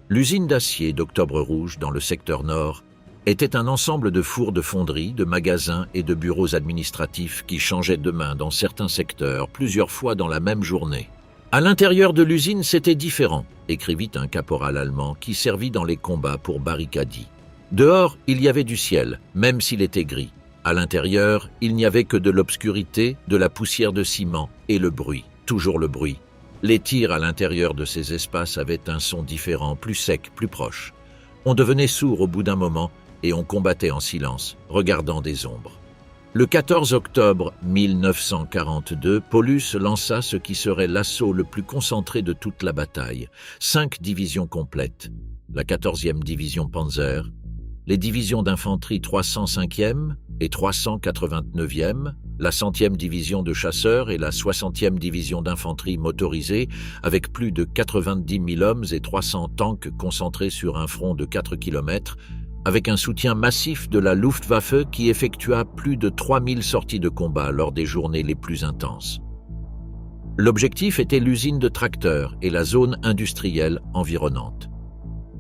L'usine d'acier d'Octobre Rouge, dans le secteur nord, était un ensemble de fours de fonderie, de magasins et de bureaux administratifs qui changeaient de main dans certains secteurs plusieurs fois dans la même journée. À l'intérieur de l'usine, c'était différent, écrivit un caporal allemand qui servit dans les combats pour Barikadi. Dehors, il y avait du ciel, même s'il était gris. À l'intérieur, il n'y avait que de l'obscurité, de la poussière de ciment et le bruit, toujours le bruit. Les tirs à l'intérieur de ces espaces avaient un son différent, plus sec, plus proche. On devenait sourd au bout d'un moment et on combattait en silence, regardant des ombres. Le 14 octobre 1942, Paulus lança ce qui serait l'assaut le plus concentré de toute la bataille. 5 divisions complètes. La 14e division Panzer, les divisions d'infanterie 305e et 389e, la 100e division de chasseurs et la 60e division d'infanterie motorisée, avec plus de 90 000 hommes et 300 tanks concentrés sur un front de 4 km, avec un soutien massif de la Luftwaffe qui effectua plus de 3000 sorties de combat lors des journées les plus intenses. L'objectif était l'usine de tracteurs et la zone industrielle environnante.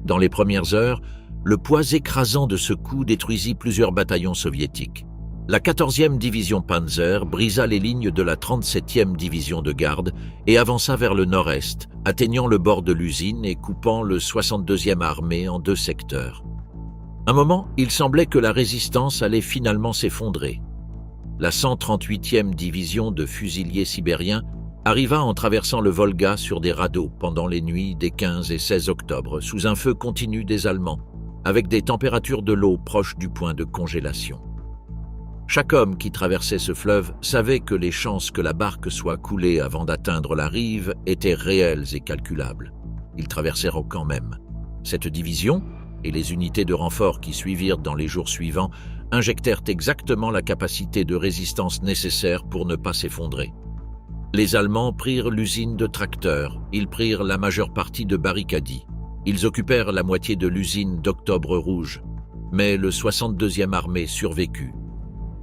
Dans les premières heures, le poids écrasant de ce coup détruisit plusieurs bataillons soviétiques. La 14e division Panzer brisa les lignes de la 37e division de garde et avança vers le nord-est, atteignant le bord de l'usine et coupant le 62e armée en 2 secteurs. Un moment, il semblait que la résistance allait finalement s'effondrer. La 138e division de fusiliers sibériens arriva en traversant le Volga sur des radeaux pendant les nuits des 15 et 16 octobre, sous un feu continu des Allemands, avec des températures de l'eau proches du point de congélation. Chaque homme qui traversait ce fleuve savait que les chances que la barque soit coulée avant d'atteindre la rive étaient réelles et calculables. Ils traversèrent quand même. Cette division, et les unités de renfort qui suivirent dans les jours suivants, injectèrent exactement la capacité de résistance nécessaire pour ne pas s'effondrer. Les Allemands prirent l'usine de tracteurs, ils prirent la majeure partie de Barikadi. Ils occupèrent la moitié de l'usine d'Octobre Rouge, mais le 62e armée survécut.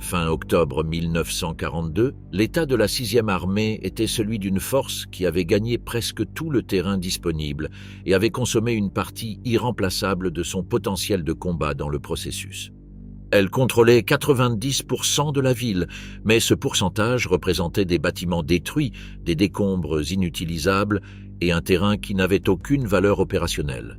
Fin octobre 1942, l'état de la 6e armée était celui d'une force qui avait gagné presque tout le terrain disponible et avait consommé une partie irremplaçable de son potentiel de combat dans le processus. Elle contrôlait 90% de la ville, mais ce pourcentage représentait des bâtiments détruits, des décombres inutilisables et un terrain qui n'avait aucune valeur opérationnelle.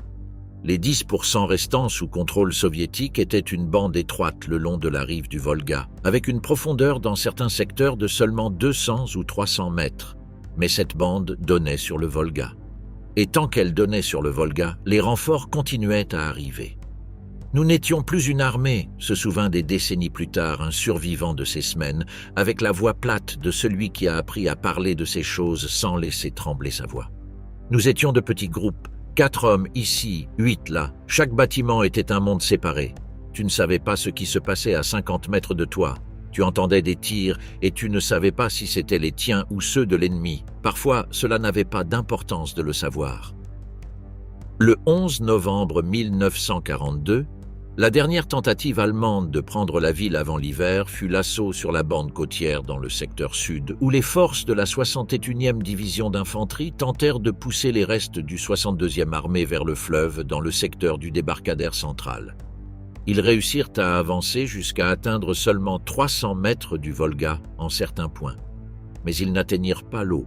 Les 10% restants sous contrôle soviétique étaient une bande étroite le long de la rive du Volga, avec une profondeur dans certains secteurs de seulement 200 ou 300 mètres. Mais cette bande donnait sur le Volga. Et tant qu'elle donnait sur le Volga, les renforts continuaient à arriver. Nous n'étions plus une armée, se souvint des décennies plus tard un survivant de ces semaines, avec la voix plate de celui qui a appris à parler de ces choses sans laisser trembler sa voix. Nous étions de petits groupes, 4 hommes ici, 8 là. Chaque bâtiment était un monde séparé. Tu ne savais pas ce qui se passait à 50 mètres de toi. Tu entendais des tirs et tu ne savais pas si c'était les tiens ou ceux de l'ennemi. Parfois, cela n'avait pas d'importance de le savoir. Le 11 novembre 1942, la dernière tentative allemande de prendre la ville avant l'hiver fut l'assaut sur la bande côtière dans le secteur sud, où les forces de la 61e division d'infanterie tentèrent de pousser les restes du 62e armée vers le fleuve dans le secteur du débarcadère central. Ils réussirent à avancer jusqu'à atteindre seulement 300 mètres du Volga en certains points. Mais ils n'atteignirent pas l'eau.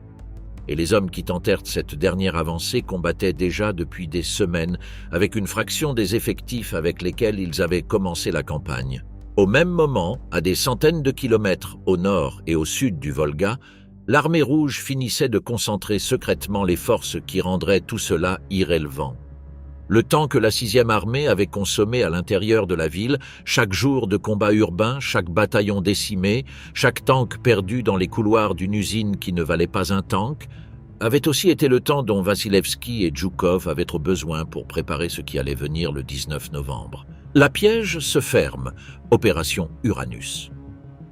Et les hommes qui tentèrent cette dernière avancée combattaient déjà depuis des semaines avec une fraction des effectifs avec lesquels ils avaient commencé la campagne. Au même moment, à des centaines de kilomètres au nord et au sud du Volga, l'armée rouge finissait de concentrer secrètement les forces qui rendraient tout cela irrélevant. Le temps que la 6e armée avait consommé à l'intérieur de la ville, chaque jour de combat urbain, chaque bataillon décimé, chaque tank perdu dans les couloirs d'une usine qui ne valait pas un tank, avait aussi été le temps dont Vassilevski et Djoukov avaient trop besoin pour préparer ce qui allait venir le 19 novembre. La piège se ferme, opération Uranus.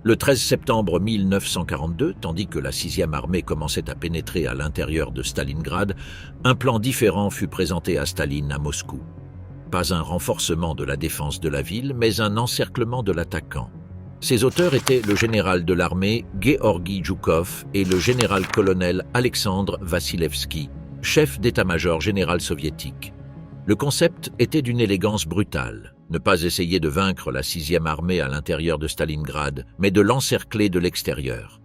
Le 13 septembre 1942, tandis que la 6e armée commençait à pénétrer à l'intérieur de Stalingrad, un plan différent fut présenté à Staline à Moscou. Pas un renforcement de la défense de la ville, mais un encerclement de l'attaquant. Ses auteurs étaient le général de l'armée Georgi Djoukov et le général-colonel Alexandre Vassilevski, chef d'état-major général soviétique. Le concept était d'une élégance brutale. Ne pas essayer de vaincre la 6e armée à l'intérieur de Stalingrad, mais de l'encercler de l'extérieur.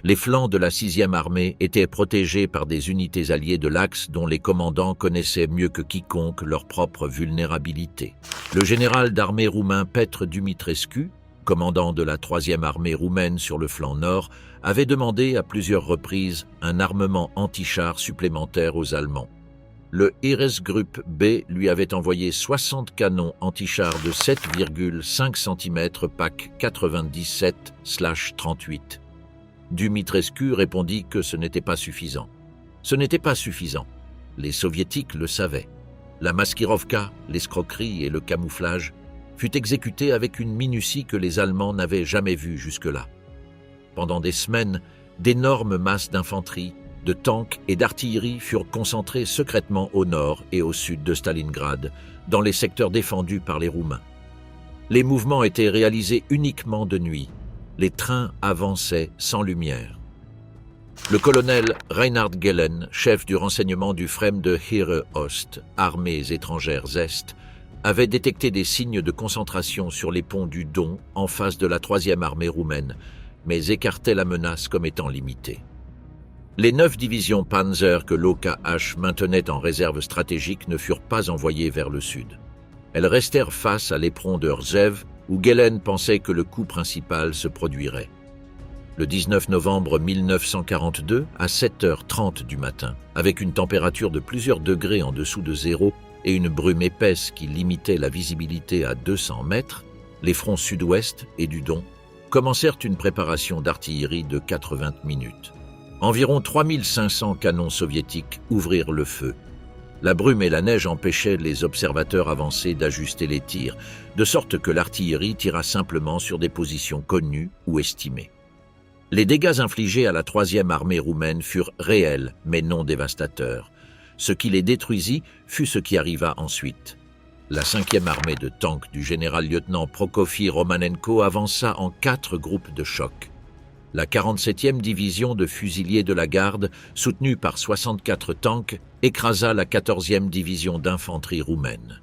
Les flancs de la 6e armée étaient protégés par des unités alliées de l'Axe dont les commandants connaissaient mieux que quiconque leur propre vulnérabilité. Le général d'armée roumain Petr Dumitrescu, commandant de la 3e armée roumaine sur le flanc nord, avait demandé à plusieurs reprises un armement anti-char supplémentaire aux Allemands. Le Heeresgruppe B lui avait envoyé 60 canons anti-chars de 7,5 cm PAC 97/38. Dumitrescu répondit que ce n'était pas suffisant. Ce n'était pas suffisant. Les soviétiques le savaient. La maskirovka, l'escroquerie et le camouflage fut exécuté avec une minutie que les Allemands n'avaient jamais vue jusque-là. Pendant des semaines, d'énormes masses d'infanterie, de tanks et d'artillerie furent concentrés secrètement au nord et au sud de Stalingrad, dans les secteurs défendus par les Roumains. Les mouvements étaient réalisés uniquement de nuit. Les trains avançaient sans lumière. Le colonel Reinhard Gehlen, chef du renseignement du Fremde Heere Ost, armées étrangères Est, avait détecté des signes de concentration sur les ponts du Don en face de la 3e armée roumaine, mais écartait la menace comme étant limitée. Les 9 divisions Panzer que l'OKH maintenait en réserve stratégique ne furent pas envoyées vers le sud. Elles restèrent face à l'éperon de Rzhev, où Gehlen pensait que le coup principal se produirait. Le 19 novembre 1942, à 7h30 du matin, avec une température de plusieurs degrés en dessous de zéro et une brume épaisse qui limitait la visibilité à 200 mètres, les fronts sud-ouest et du Don commencèrent une préparation d'artillerie de 80 minutes. Environ 3500 canons soviétiques ouvrirent le feu. La brume et la neige empêchaient les observateurs avancés d'ajuster les tirs, de sorte que l'artillerie tira simplement sur des positions connues ou estimées. Les dégâts infligés à la 3e armée roumaine furent réels, mais non dévastateurs. Ce qui les détruisit fut ce qui arriva ensuite. La 5e armée de tanks du général-lieutenant Prokofy Romanenko avança en 4 groupes de choc. La 47e division de fusiliers de la garde, soutenue par 64 tanks, écrasa la 14e division d'infanterie roumaine.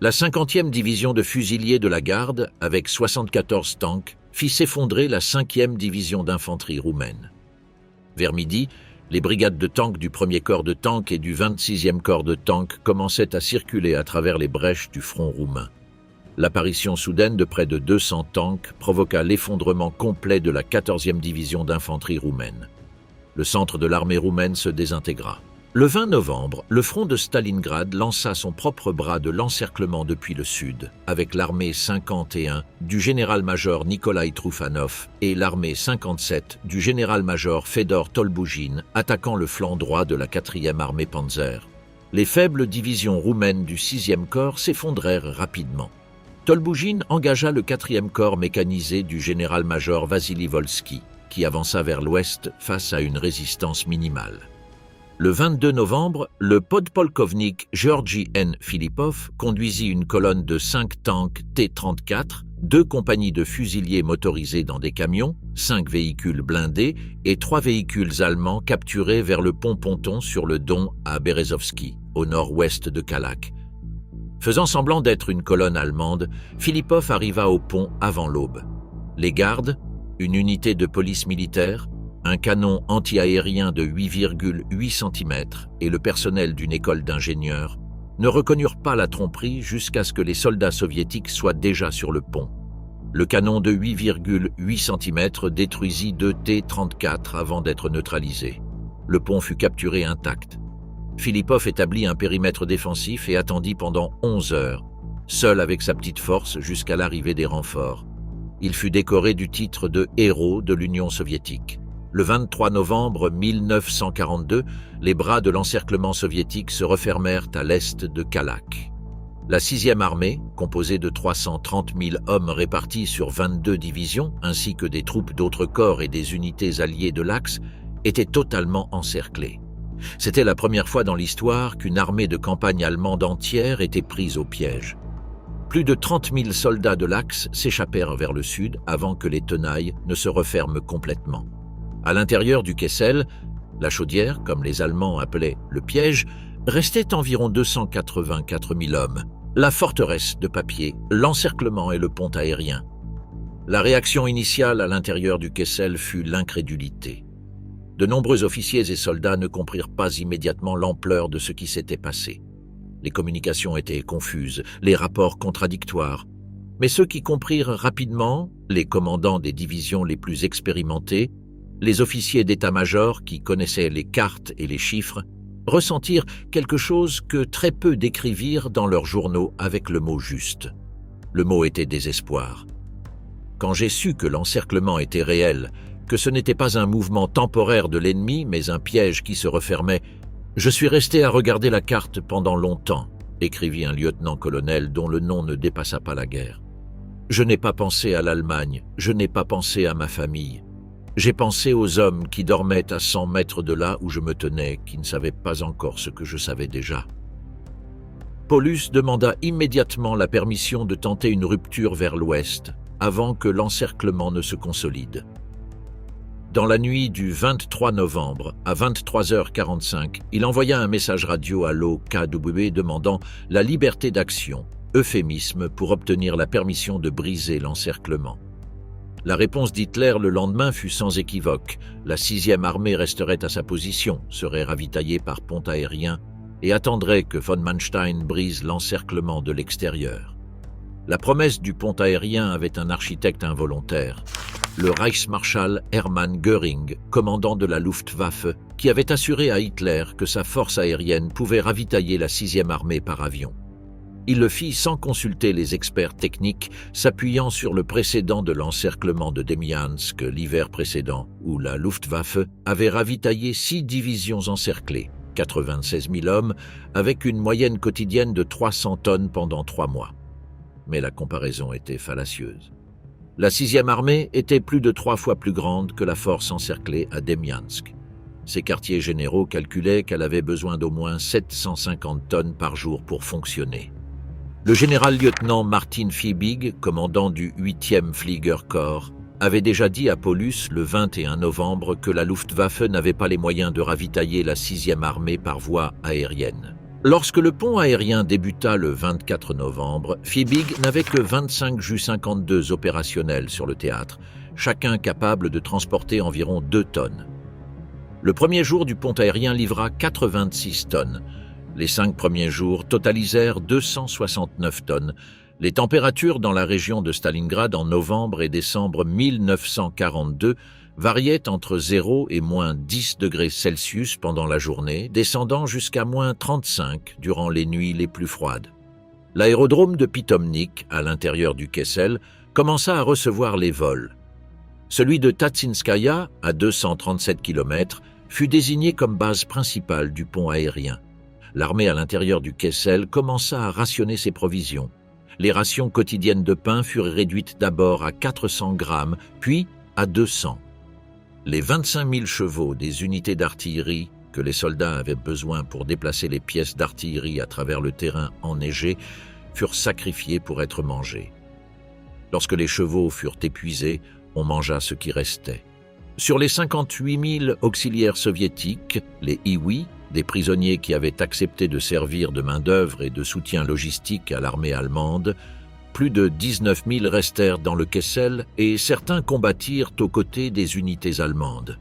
La 50e division de fusiliers de la garde, avec 74 tanks, fit s'effondrer la 5e division d'infanterie roumaine. Vers midi, les brigades de tanks du 1er corps de tanks et du 26e corps de tanks commençaient à circuler à travers les brèches du front roumain. L'apparition soudaine de près de 200 tanks provoqua l'effondrement complet de la 14e division d'infanterie roumaine. Le centre de l'armée roumaine se désintégra. Le 20 novembre, le front de Stalingrad lança son propre bras de l'encerclement depuis le sud, avec l'armée 51 du général-major Nikolai Troufanov et l'armée 57 du général-major Fedor Tolbougine attaquant le flanc droit de la 4e armée Panzer. Les faibles divisions roumaines du 6e corps s'effondrèrent rapidement. Tolbougine engagea le 4e corps mécanisé du général-major Vassili Volski, qui avança vers l'ouest face à une résistance minimale. Le 22 novembre, le podpolkovnik Georgi N. Filipov conduisit une colonne de 5 tanks T-34, 2 compagnies de fusiliers motorisés dans des camions, 5 véhicules blindés et 3 véhicules allemands capturés vers le pont-ponton sur le Don à Berezovski, au nord-ouest de Kalak. Faisant semblant d'être une colonne allemande, Filipov arriva au pont avant l'aube. Les gardes, une unité de police militaire, un canon anti-aérien de 8,8 cm et le personnel d'une école d'ingénieurs ne reconnurent pas la tromperie jusqu'à ce que les soldats soviétiques soient déjà sur le pont. Le canon de 8,8 cm détruisit 2 T-34 avant d'être neutralisé. Le pont fut capturé intact. Filipov établit un périmètre défensif et attendit pendant 11 heures, seul avec sa petite force jusqu'à l'arrivée des renforts. Il fut décoré du titre de héros de l'Union soviétique. Le 23 novembre 1942, les bras de l'encerclement soviétique se refermèrent à l'est de Kalak. La 6e armée, composée de 330 000 hommes répartis sur 22 divisions, ainsi que des troupes d'autres corps et des unités alliées de l'Axe, était totalement encerclée. C'était la première fois dans l'histoire qu'une armée de campagne allemande entière était prise au piège. Plus de 30 000 soldats de l'Axe s'échappèrent vers le sud avant que les tenailles ne se referment complètement. À l'intérieur du Kessel, la chaudière, comme les Allemands appelaient le piège, restait environ 284 000 hommes, la forteresse de papier, l'encerclement et le pont aérien. La réaction initiale à l'intérieur du Kessel fut l'incrédulité. De nombreux officiers et soldats ne comprirent pas immédiatement l'ampleur de ce qui s'était passé. Les communications étaient confuses, les rapports contradictoires. Mais ceux qui comprirent rapidement, les commandants des divisions les plus expérimentés, les officiers d'état-major qui connaissaient les cartes et les chiffres, ressentirent quelque chose que très peu décrivirent dans leurs journaux avec le mot juste. Le mot était désespoir. Quand j'ai su que l'encerclement était réel, que ce n'était pas un mouvement temporaire de l'ennemi, mais un piège qui se refermait, je suis resté à regarder la carte pendant longtemps, écrivit un lieutenant-colonel dont le nom ne dépassa pas la guerre. Je n'ai pas pensé à l'Allemagne, je n'ai pas pensé à ma famille. J'ai pensé aux hommes qui dormaient à 100 mètres de là où je me tenais, qui ne savaient pas encore ce que je savais déjà. Paulus demanda immédiatement la permission de tenter une rupture vers l'ouest, avant que l'encerclement ne se consolide. Dans la nuit du 23 novembre, à 23h45, il envoya un message radio à l'OKW demandant la liberté d'action, euphémisme pour obtenir la permission de briser l'encerclement. La réponse d'Hitler le lendemain fut sans équivoque. La 6e armée resterait à sa position, serait ravitaillée par pont aérien et attendrait que von Manstein brise l'encerclement de l'extérieur. La promesse du pont aérien avait un architecte involontaire, le Reichsmarschall Hermann Göring, commandant de la Luftwaffe, qui avait assuré à Hitler que sa force aérienne pouvait ravitailler la 6e armée par avion. Il le fit sans consulter les experts techniques, s'appuyant sur le précédent de l'encerclement de Demiansk l'hiver précédent, où la Luftwaffe avait ravitaillé 6 divisions encerclées, 96 000 hommes, avec une moyenne quotidienne de 300 tonnes pendant 3 mois. Mais la comparaison était fallacieuse. La 6e armée était plus de 3 fois plus grande que la force encerclée à Demiansk. Ses quartiers généraux calculaient qu'elle avait besoin d'au moins 750 tonnes par jour pour fonctionner. Le général-lieutenant Martin Fiebig, commandant du 8e Fliegerkorps, avait déjà dit à Paulus le 21 novembre que la Luftwaffe n'avait pas les moyens de ravitailler la 6e armée par voie aérienne. Lorsque le pont aérien débuta le 24 novembre, Fiebig n'avait que 25 Ju-52 opérationnels sur le théâtre, chacun capable de transporter environ 2 tonnes. Le premier jour du pont aérien livra 86 tonnes. Les 5 premiers jours totalisèrent 269 tonnes. Les températures dans la région de Stalingrad en novembre et décembre 1942 variaient entre 0 et moins 10 degrés Celsius pendant la journée, descendant jusqu'à moins 35 durant les nuits les plus froides. L'aérodrome de Pitomnik, à l'intérieur du Kessel, commença à recevoir les vols. Celui de Tatsinskaya, à 237 km, fut désigné comme base principale du pont aérien. l'armée à l'intérieur du Kessel commença à rationner ses provisions. Les rations quotidiennes de pain furent réduites d'abord à 400 grammes, puis à 200. Les 25 000 chevaux des unités d'artillerie que les soldats avaient besoin pour déplacer les pièces d'artillerie à travers le terrain enneigé furent sacrifiés pour être mangés. Lorsque les chevaux furent épuisés, on mangea ce qui restait. Sur les 58 000 auxiliaires soviétiques, les Iwi, des prisonniers qui avaient accepté de servir de main-d'œuvre et de soutien logistique à l'armée allemande, plus de 19 000 restèrent dans le Kessel et certains combattirent aux côtés des unités allemandes.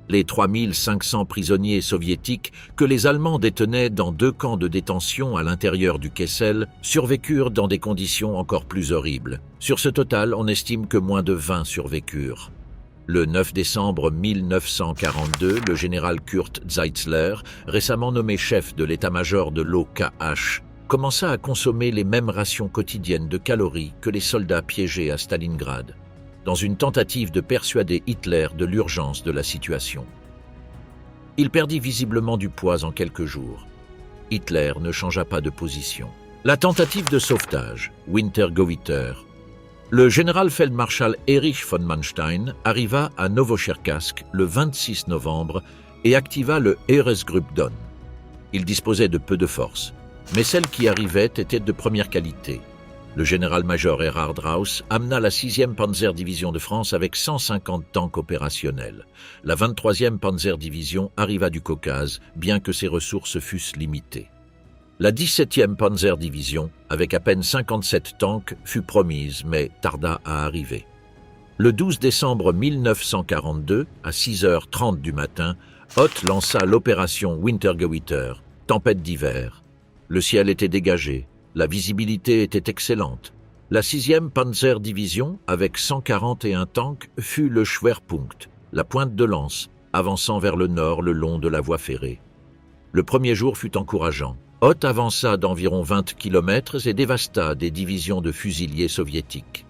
Les 3 500 prisonniers soviétiques que les Allemands détenaient dans 2 camps de détention à l'intérieur du Kessel survécurent dans des conditions encore plus horribles. Sur ce total, on estime que moins de 20 survécurent. Le 9 décembre 1942, le général Kurt Zeitzler, récemment nommé chef de l'état-major de l'OKH, commença à consommer les mêmes rations quotidiennes de calories que les soldats piégés à Stalingrad, dans une tentative de persuader Hitler de l'urgence de la situation. Il perdit visiblement du poids en quelques jours. Hitler ne changea pas de position. La tentative de sauvetage, Wintergewitter. Le général-feldmarschall Erich von Manstein arriva à Novocherkassk le 26 novembre et activa le Heeresgruppe Don. Il disposait de peu de forces, mais celles qui arrivaient étaient de première qualité. Le général-major Erhard Rauss amena la 6e Panzerdivision de France avec 150 tanks opérationnels. La 23e Panzerdivision arriva du Caucase, bien que ses ressources fussent limitées. La 17e Panzerdivision, avec à peine 57 tanks, fut promise, mais tarda à arriver. Le 12 décembre 1942, à 6h30 du matin, Hoth lança l'opération Wintergewitter, tempête d'hiver. Le ciel était dégagé, la visibilité était excellente. La 6e Panzerdivision, avec 141 tanks, fut le Schwerpunkt, la pointe de lance, avançant vers le nord le long de la voie ferrée. Le premier jour fut encourageant. Hoth avança d'environ 20 km et dévasta des divisions de fusiliers soviétiques.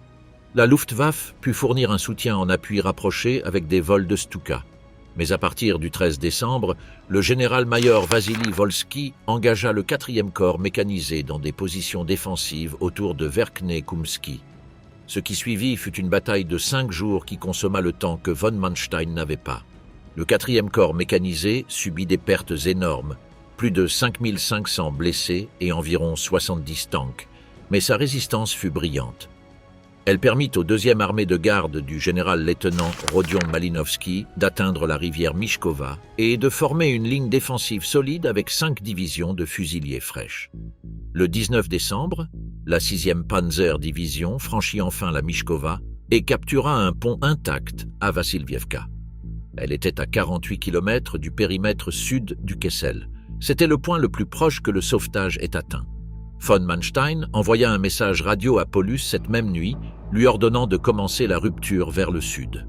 La Luftwaffe put fournir un soutien en appui rapproché avec des vols de Stuka. Mais à partir du 13 décembre, le général-major Vassili Volski engagea le 4e corps mécanisé dans des positions défensives autour de Verkhney-Kumsky. Ce qui suivit fut une bataille de 5 jours qui consomma le temps que von Manstein n'avait pas. Le 4e corps mécanisé subit des pertes énormes, plus de 5 500 blessés et environ 70 tanks, mais sa résistance fut brillante. Elle permit aux 2e armée de garde du général-lieutenant Rodion Malinovski d'atteindre la rivière Mishkova et de former une ligne défensive solide avec 5 divisions de fusiliers fraîches. Le 19 décembre, la 6e Panzer Division franchit enfin la Mishkova et captura un pont intact à Vassilvievka. Elle était à 48 km du périmètre sud du Kessel. C'était le point le plus proche que le sauvetage ait atteint. Von Manstein envoya un message radio à Paulus cette même nuit, lui ordonnant de commencer la rupture vers le sud.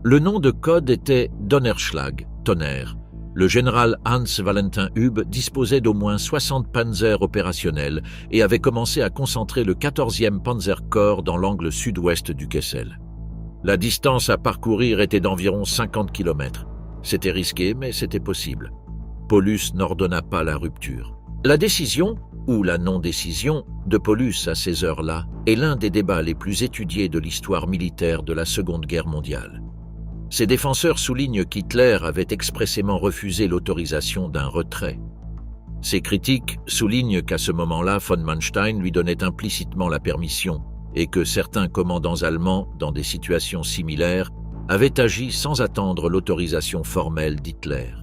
Le nom de code était Donnerschlag, tonnerre. Le général Hans Valentin Hüb disposait d'au moins 60 panzers opérationnels et avait commencé à concentrer le 14e Panzerkorps dans l'angle sud-ouest du Kessel. La distance à parcourir était d'environ 50 km. C'était risqué, mais c'était possible. Paulus n'ordonna pas la rupture. La décision, ou la non-décision, de Paulus à ces heures-là est l'un des débats les plus étudiés de l'histoire militaire de la Seconde Guerre mondiale. Ses défenseurs soulignent qu'Hitler avait expressément refusé l'autorisation d'un retrait. Ses critiques soulignent qu'à ce moment-là, von Manstein lui donnait implicitement la permission et que certains commandants allemands, dans des situations similaires, avaient agi sans attendre l'autorisation formelle d'Hitler.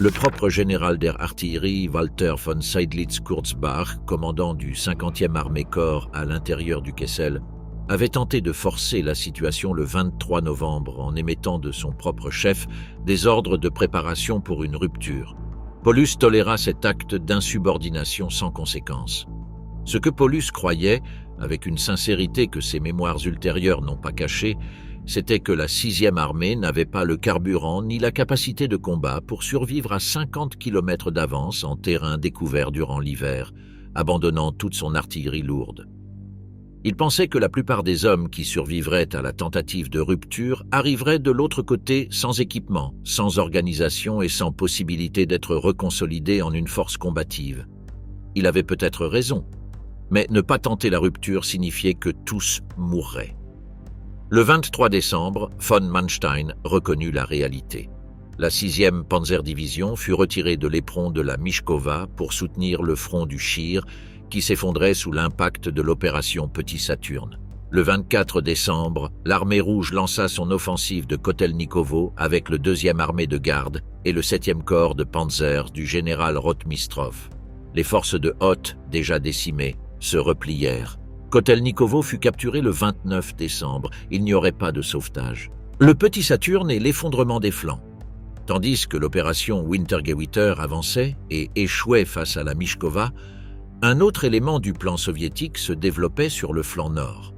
Le propre général der Artillerie Walter von Seydlitz-Kurzbach, commandant du 50e Armée-Corps à l'intérieur du Kessel, avait tenté de forcer la situation le 23 novembre en émettant de son propre chef des ordres de préparation pour une rupture. Paulus toléra cet acte d'insubordination sans conséquence. Ce que Paulus croyait, avec une sincérité que ses mémoires ultérieures n'ont pas cachée, c'était que la 6e armée n'avait pas le carburant ni la capacité de combat pour survivre à 50 km d'avance en terrain découvert durant l'hiver, abandonnant toute son artillerie lourde. Il pensait que la plupart des hommes qui survivraient à la tentative de rupture arriveraient de l'autre côté sans équipement, sans organisation et sans possibilité d'être reconsolidés en une force combative. Il avait peut-être raison, mais ne pas tenter la rupture signifiait que tous mourraient. Le 23 décembre, von Manstein reconnut la réalité. La 6e Panzerdivision fut retirée de l'éperon de la Mishkova pour soutenir le front du Shir, qui s'effondrait sous l'impact de l'opération Petit Saturne. Le 24 décembre, l'armée rouge lança son offensive de Kotelnikovo avec le 2e armée de garde et le 7e corps de Panzer du général Rotmistrov. Les forces de Hoth, déjà décimées, se replièrent. Kotelnikovo fut capturé le 29 décembre. Il n'y aurait pas de sauvetage. Le Petit Saturne et l'effondrement des flancs. Tandis que l'opération Wintergewitter avançait et échouait face à la Mishkova, un autre élément du plan soviétique se développait sur le flanc nord.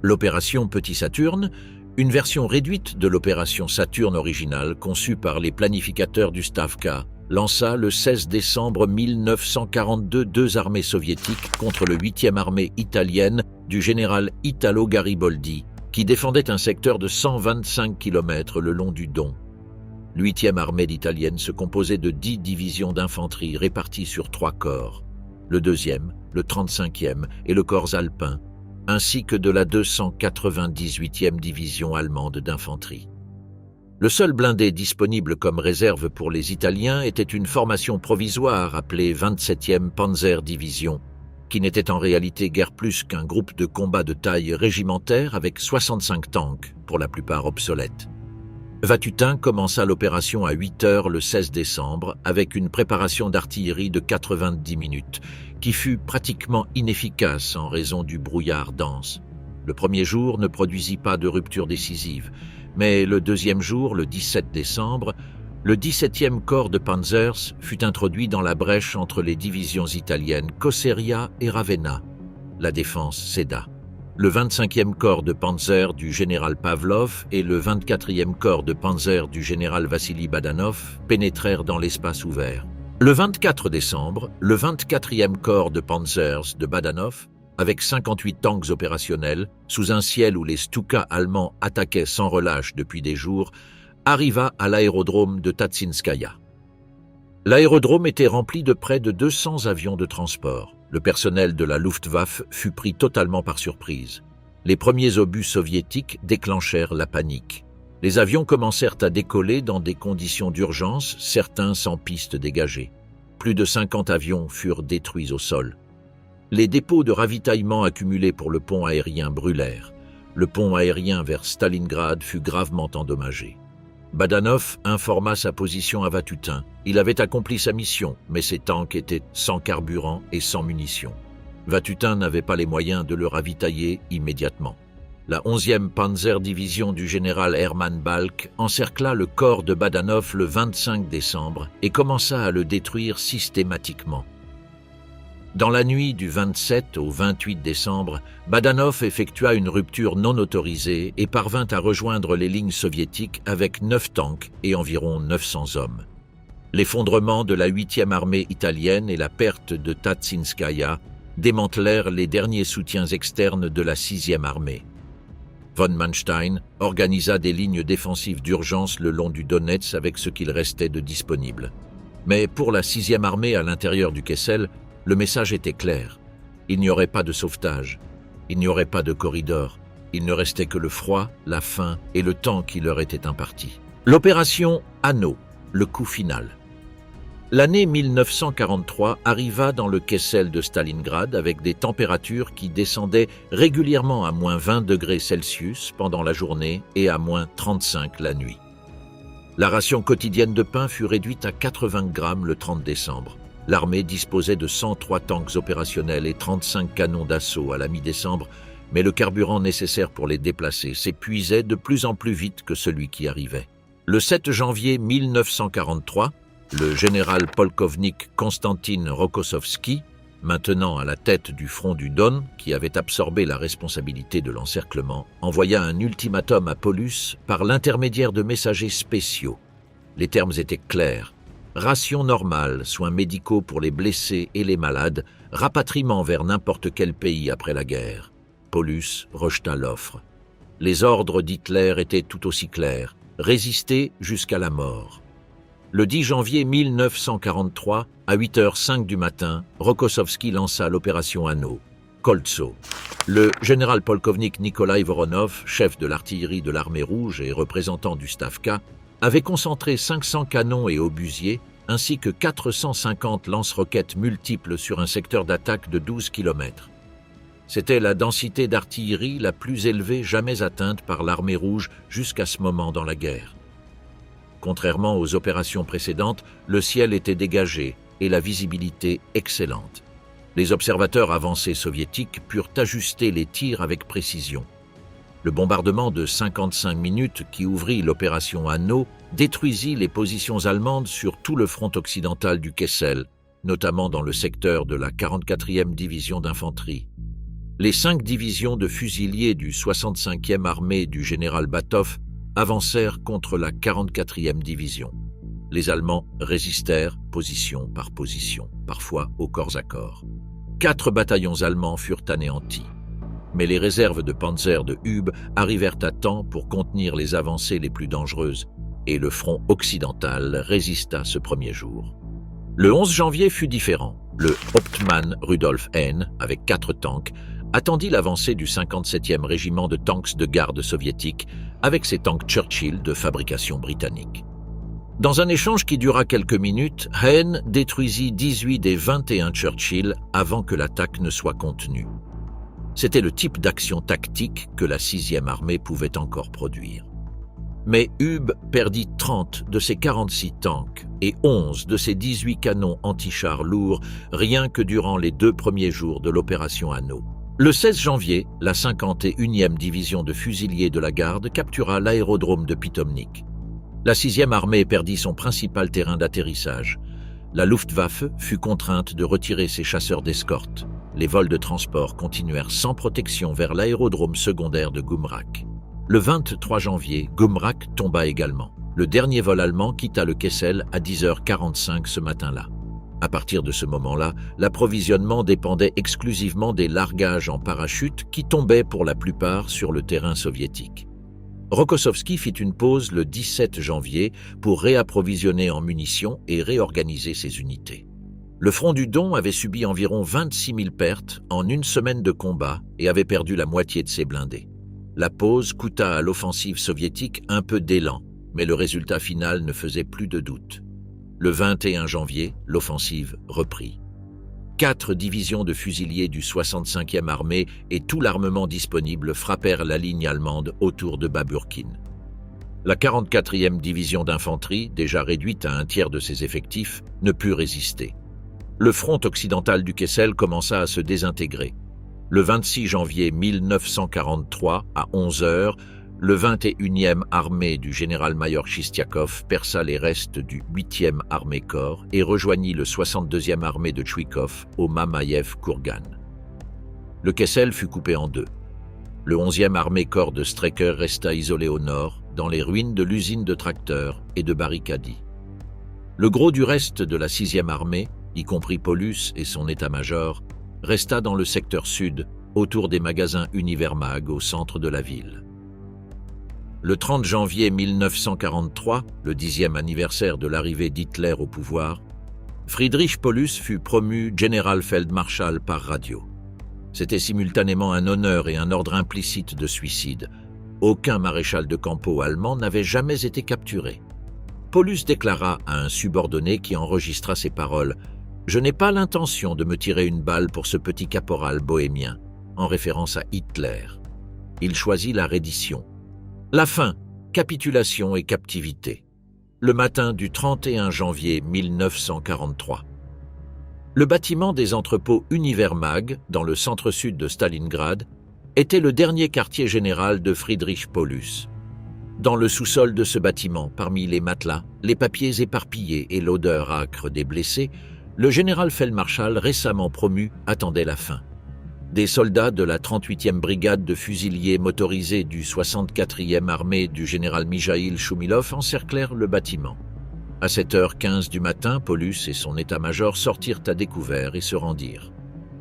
L'opération Petit Saturne, une version réduite de l'opération Saturne originale conçue par les planificateurs du Stavka, lança le 16 décembre 1942 deux armées soviétiques contre le 8e armée italienne du général Italo Gariboldi, qui défendait un secteur de 125 km le long du Don. L'8e armée italienne se composait de 10 divisions d'infanterie réparties sur 3 corps. Le 2e, le 35e et le corps alpin, ainsi que de la 298e division allemande d'infanterie. Le seul blindé disponible comme réserve pour les Italiens était une formation provisoire appelée 27e Panzer Division, qui n'était en réalité guère plus qu'un groupe de combat de taille régimentaire avec 65 tanks, pour la plupart obsolètes. Vatutin commença l'opération à 8 heures le 16 décembre avec une préparation d'artillerie de 90 minutes, qui fut pratiquement inefficace en raison du brouillard dense. Le premier jour ne produisit pas de rupture décisive, mais le deuxième jour, le 17 décembre, le 17e corps de Panzers fut introduit dans la brèche entre les divisions italiennes Cosseria et Ravenna. La défense céda. Le 25e corps de Panzer du général Pavlov et le 24e corps de Panzer du général Vassili Badanov pénétrèrent dans l'espace ouvert. Le 24 décembre, le 24e corps de Panzers de Badanov, avec 58 tanks opérationnels, sous un ciel où les Stuka allemands attaquaient sans relâche depuis des jours, arriva à l'aérodrome de Tatsinskaya. L'aérodrome était rempli de près de 200 avions de transport. Le personnel de la Luftwaffe fut pris totalement par surprise. Les premiers obus soviétiques déclenchèrent la panique. Les avions commencèrent à décoller dans des conditions d'urgence, certains sans piste dégagée. Plus de 50 avions furent détruits au sol. Les dépôts de ravitaillement accumulés pour le pont aérien brûlèrent. Le pont aérien vers Stalingrad fut gravement endommagé. Badanov informa sa position à Vatutin. Il avait accompli sa mission, mais ses tanks étaient sans carburant et sans munitions. Vatutin n'avait pas les moyens de le ravitailler immédiatement. La 11e Panzer Division du général Hermann Balck encercla le corps de Badanov le 25 décembre et commença à le détruire systématiquement. Dans la nuit du 27 au 28 décembre, Badanov effectua une rupture non autorisée et parvint à rejoindre les lignes soviétiques avec 9 tanks et environ 900 hommes. L'effondrement de la 8e armée italienne et la perte de Tatsinskaya démantelèrent les derniers soutiens externes de la 6e armée. Von Manstein organisa des lignes défensives d'urgence le long du Donetsk avec ce qu'il restait de disponible. Mais pour la 6e armée à l'intérieur du Kessel, le message était clair. Il n'y aurait pas de sauvetage. Il n'y aurait pas de corridor. Il ne restait que le froid, la faim et le temps qui leur était imparti. L'opération Anneau, le coup final. L'année 1943 arriva dans le Kessel de Stalingrad avec des températures qui descendaient régulièrement à moins 20 degrés Celsius pendant la journée et à moins 35 la nuit. La ration quotidienne de pain fut réduite à 80 grammes le 30 décembre. L'armée disposait de 103 tanks opérationnels et 35 canons d'assaut à la mi-décembre, mais le carburant nécessaire pour les déplacer s'épuisait de plus en plus vite que celui qui arrivait. Le 7 janvier 1943, le général polkovnik Konstantin Rokossovski, maintenant à la tête du front du Don, qui avait absorbé la responsabilité de l'encerclement, envoya un ultimatum à Paulus par l'intermédiaire de messagers spéciaux. Les termes étaient clairs. Ration normale, soins médicaux pour les blessés et les malades, rapatriement vers n'importe quel pays après la guerre. Paulus rejeta l'offre. Les ordres d'Hitler étaient tout aussi clairs, résister jusqu'à la mort. Le 10 janvier 1943, à 8h05 du matin, Rokossovski lança l'opération Anneau, Koltso. Le général polkovnik Nikolai Voronov, chef de l'artillerie de l'armée rouge et représentant du Stavka, avait concentré 500 canons et obusiers, ainsi que 450 lance-roquettes multiples sur un secteur d'attaque de 12 km. C'était la densité d'artillerie la plus élevée jamais atteinte par l'armée rouge jusqu'à ce moment dans la guerre. Contrairement aux opérations précédentes, le ciel était dégagé et la visibilité excellente. Les observateurs avancés soviétiques purent ajuster les tirs avec précision. Le bombardement de 55 minutes qui ouvrit l'opération Anneau détruisit les positions allemandes sur tout le front occidental du Kessel, notamment dans le secteur de la 44e division d'infanterie. Les 5 divisions de fusiliers du 65e armée du général Batov avancèrent contre la 44e division. Les Allemands résistèrent position par position, parfois au corps à corps. 4 bataillons allemands furent anéantis. Mais les réserves de panzer de Hüb arrivèrent à temps pour contenir les avancées les plus dangereuses, et le front occidental résista ce premier jour. Le 11 janvier fut différent. Le Hauptmann Rudolf Henn, avec 4 tanks, attendit l'avancée du 57e régiment de tanks de garde soviétique avec ses tanks Churchill de fabrication britannique. Dans un échange qui dura quelques minutes, Henn détruisit 18 des 21 Churchill avant que l'attaque ne soit contenue. C'était le type d'action tactique que la 6e armée pouvait encore produire. Mais Hüb perdit 30 de ses 46 tanks et 11 de ses 18 canons anti-chars lourds rien que durant les 2 premiers jours de l'opération Anneau. Le 16 janvier, la 51e division de fusiliers de la garde captura l'aérodrome de Pitomnik. La 6e armée perdit son principal terrain d'atterrissage. La Luftwaffe fut contrainte de retirer ses chasseurs d'escorte. Les vols de transport continuèrent sans protection vers l'aérodrome secondaire de Gumrak. Le 23 janvier, Gumrak tomba également. Le dernier vol allemand quitta le Kessel à 10h45 ce matin-là. À partir de ce moment-là, l'approvisionnement dépendait exclusivement des largages en parachute qui tombaient pour la plupart sur le terrain soviétique. Rokossovski fit une pause le 17 janvier pour réapprovisionner en munitions et réorganiser ses unités. Le front du Don avait subi environ 26 000 pertes en une semaine de combat et avait perdu la moitié de ses blindés. La pause coûta à l'offensive soviétique un peu d'élan, mais le résultat final ne faisait plus de doute. Le 21 janvier, l'offensive reprit. 4 divisions de fusiliers du 65e armée et tout l'armement disponible frappèrent la ligne allemande autour de Baburkin. La 44e division d'infanterie, déjà réduite à un tiers de ses effectifs, ne put résister. Le front occidental du Kessel commença à se désintégrer. Le 26 janvier 1943, à 11h, le 21e armée du général-major Chistiakov perça les restes du 8e armée-corps et rejoignit le 62e armée de Tchouikov au Mamaïev-Kourgan. Le Kessel fut coupé en 2. Le 11e armée-corps de Strecker resta isolé au nord, dans les ruines de l'usine de tracteurs et de Barikadi. Le gros du reste de la 6e armée, y compris Paulus et son état-major, resta dans le secteur sud, autour des magasins Univermag au centre de la ville. Le 30 janvier 1943, le 10e anniversaire de l'arrivée d'Hitler au pouvoir, Friedrich Paulus fut promu Generalfeldmarschall par radio. C'était simultanément un honneur et un ordre implicite de suicide. Aucun maréchal de campo allemand n'avait jamais été capturé. Paulus déclara à un subordonné qui enregistra ses paroles « Je n'ai pas l'intention de me tirer une balle pour ce petit caporal bohémien », en référence à Hitler. Il choisit la reddition. La fin, capitulation et captivité. Le matin du 31 janvier 1943. Le bâtiment des entrepôts Univermag, dans le centre-sud de Stalingrad, était le dernier quartier général de Friedrich Paulus. Dans le sous-sol de ce bâtiment, parmi les matelas, les papiers éparpillés et l'odeur âcre des blessés, le général-feldmarschall récemment promu attendait la fin. Des soldats de la 38e brigade de fusiliers motorisés du 64e armée du général Mijaïl Choumilov encerclèrent le bâtiment. À 7h15 du matin, Paulus et son état-major sortirent à découvert et se rendirent.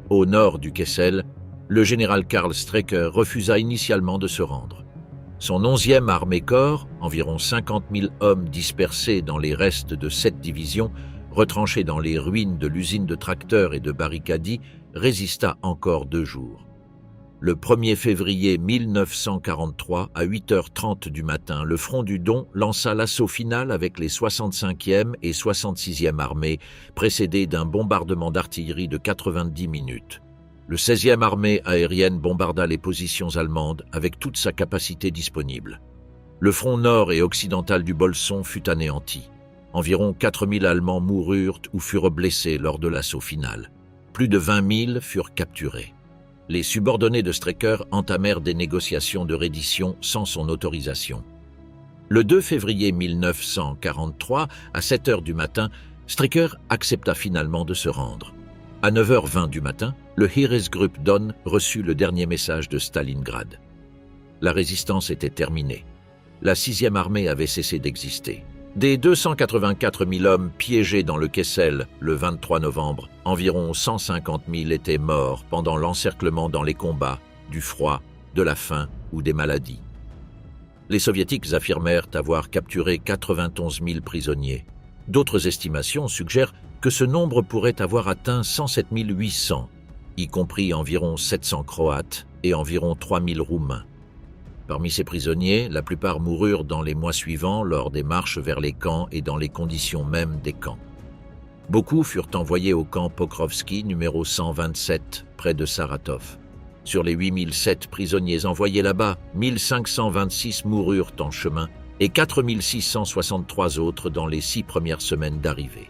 Au nord du Kessel, le général Karl Strecker refusa initialement de se rendre. Son 11e armée-corps, environ 50 000 hommes dispersés dans les restes de 7 divisions, retranchés dans les ruines de l'usine de tracteurs et de barricadis, résista encore 2 jours. Le 1er février 1943, à 8h30 du matin, le front du Don lança l'assaut final avec les 65e et 66e armées, précédé d'un bombardement d'artillerie de 90 minutes. Le 16e armée aérienne bombarda les positions allemandes avec toute sa capacité disponible. Le front nord et occidental du Bolson fut anéanti. Environ 4000 Allemands moururent ou furent blessés lors de l'assaut final. Plus de 20 000 furent capturés. Les subordonnés de Strecker entamèrent des négociations de reddition sans son autorisation. Le 2 février 1943, à 7h du matin, Strecker accepta finalement de se rendre. À 9h20 du matin, le Heeresgruppe Don reçut le dernier message de Stalingrad. La résistance était terminée. La 6e armée avait cessé d'exister. Des 284 000 hommes piégés dans le Kessel le 23 novembre, environ 150 000 étaient morts pendant l'encerclement dans les combats, du froid, de la faim ou des maladies. Les Soviétiques affirmèrent avoir capturé 91 000 prisonniers. D'autres estimations suggèrent que ce nombre pourrait avoir atteint 107 800, y compris environ 700 Croates et environ 3 000 Roumains. Parmi ces prisonniers, la plupart moururent dans les mois suivants lors des marches vers les camps et dans les conditions mêmes des camps. Beaucoup furent envoyés au camp Pokrovski numéro 127, près de Saratov. Sur les 8007 prisonniers envoyés là-bas, 1526 moururent en chemin et 4663 autres dans les 6 premières semaines d'arrivée.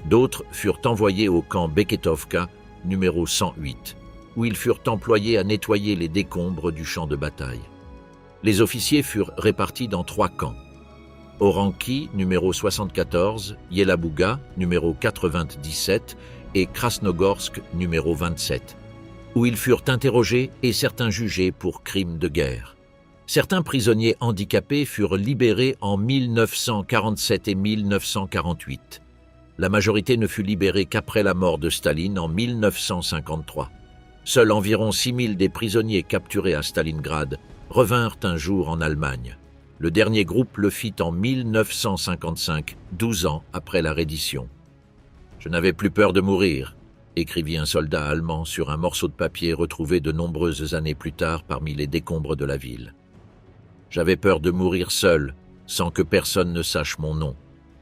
D'autres furent envoyés au camp Beketovka, numéro 108, où ils furent employés à nettoyer les décombres du champ de bataille. Les officiers furent répartis dans 3 camps. Oranki, numéro 74, Yelabuga, numéro 97 et Krasnogorsk, numéro 27, où ils furent interrogés et certains jugés pour crimes de guerre. Certains prisonniers handicapés furent libérés en 1947 et 1948. La majorité ne fut libérée qu'après la mort de Staline en 1953. Seuls environ 6 000 des prisonniers capturés à Stalingrad revinrent un jour en Allemagne. Le dernier groupe le fit en 1955, 12 ans après la reddition. « Je n'avais plus peur de mourir », écrivit un soldat allemand sur un morceau de papier retrouvé de nombreuses années plus tard parmi les décombres de la ville. « J'avais peur de mourir seul, sans que personne ne sache mon nom.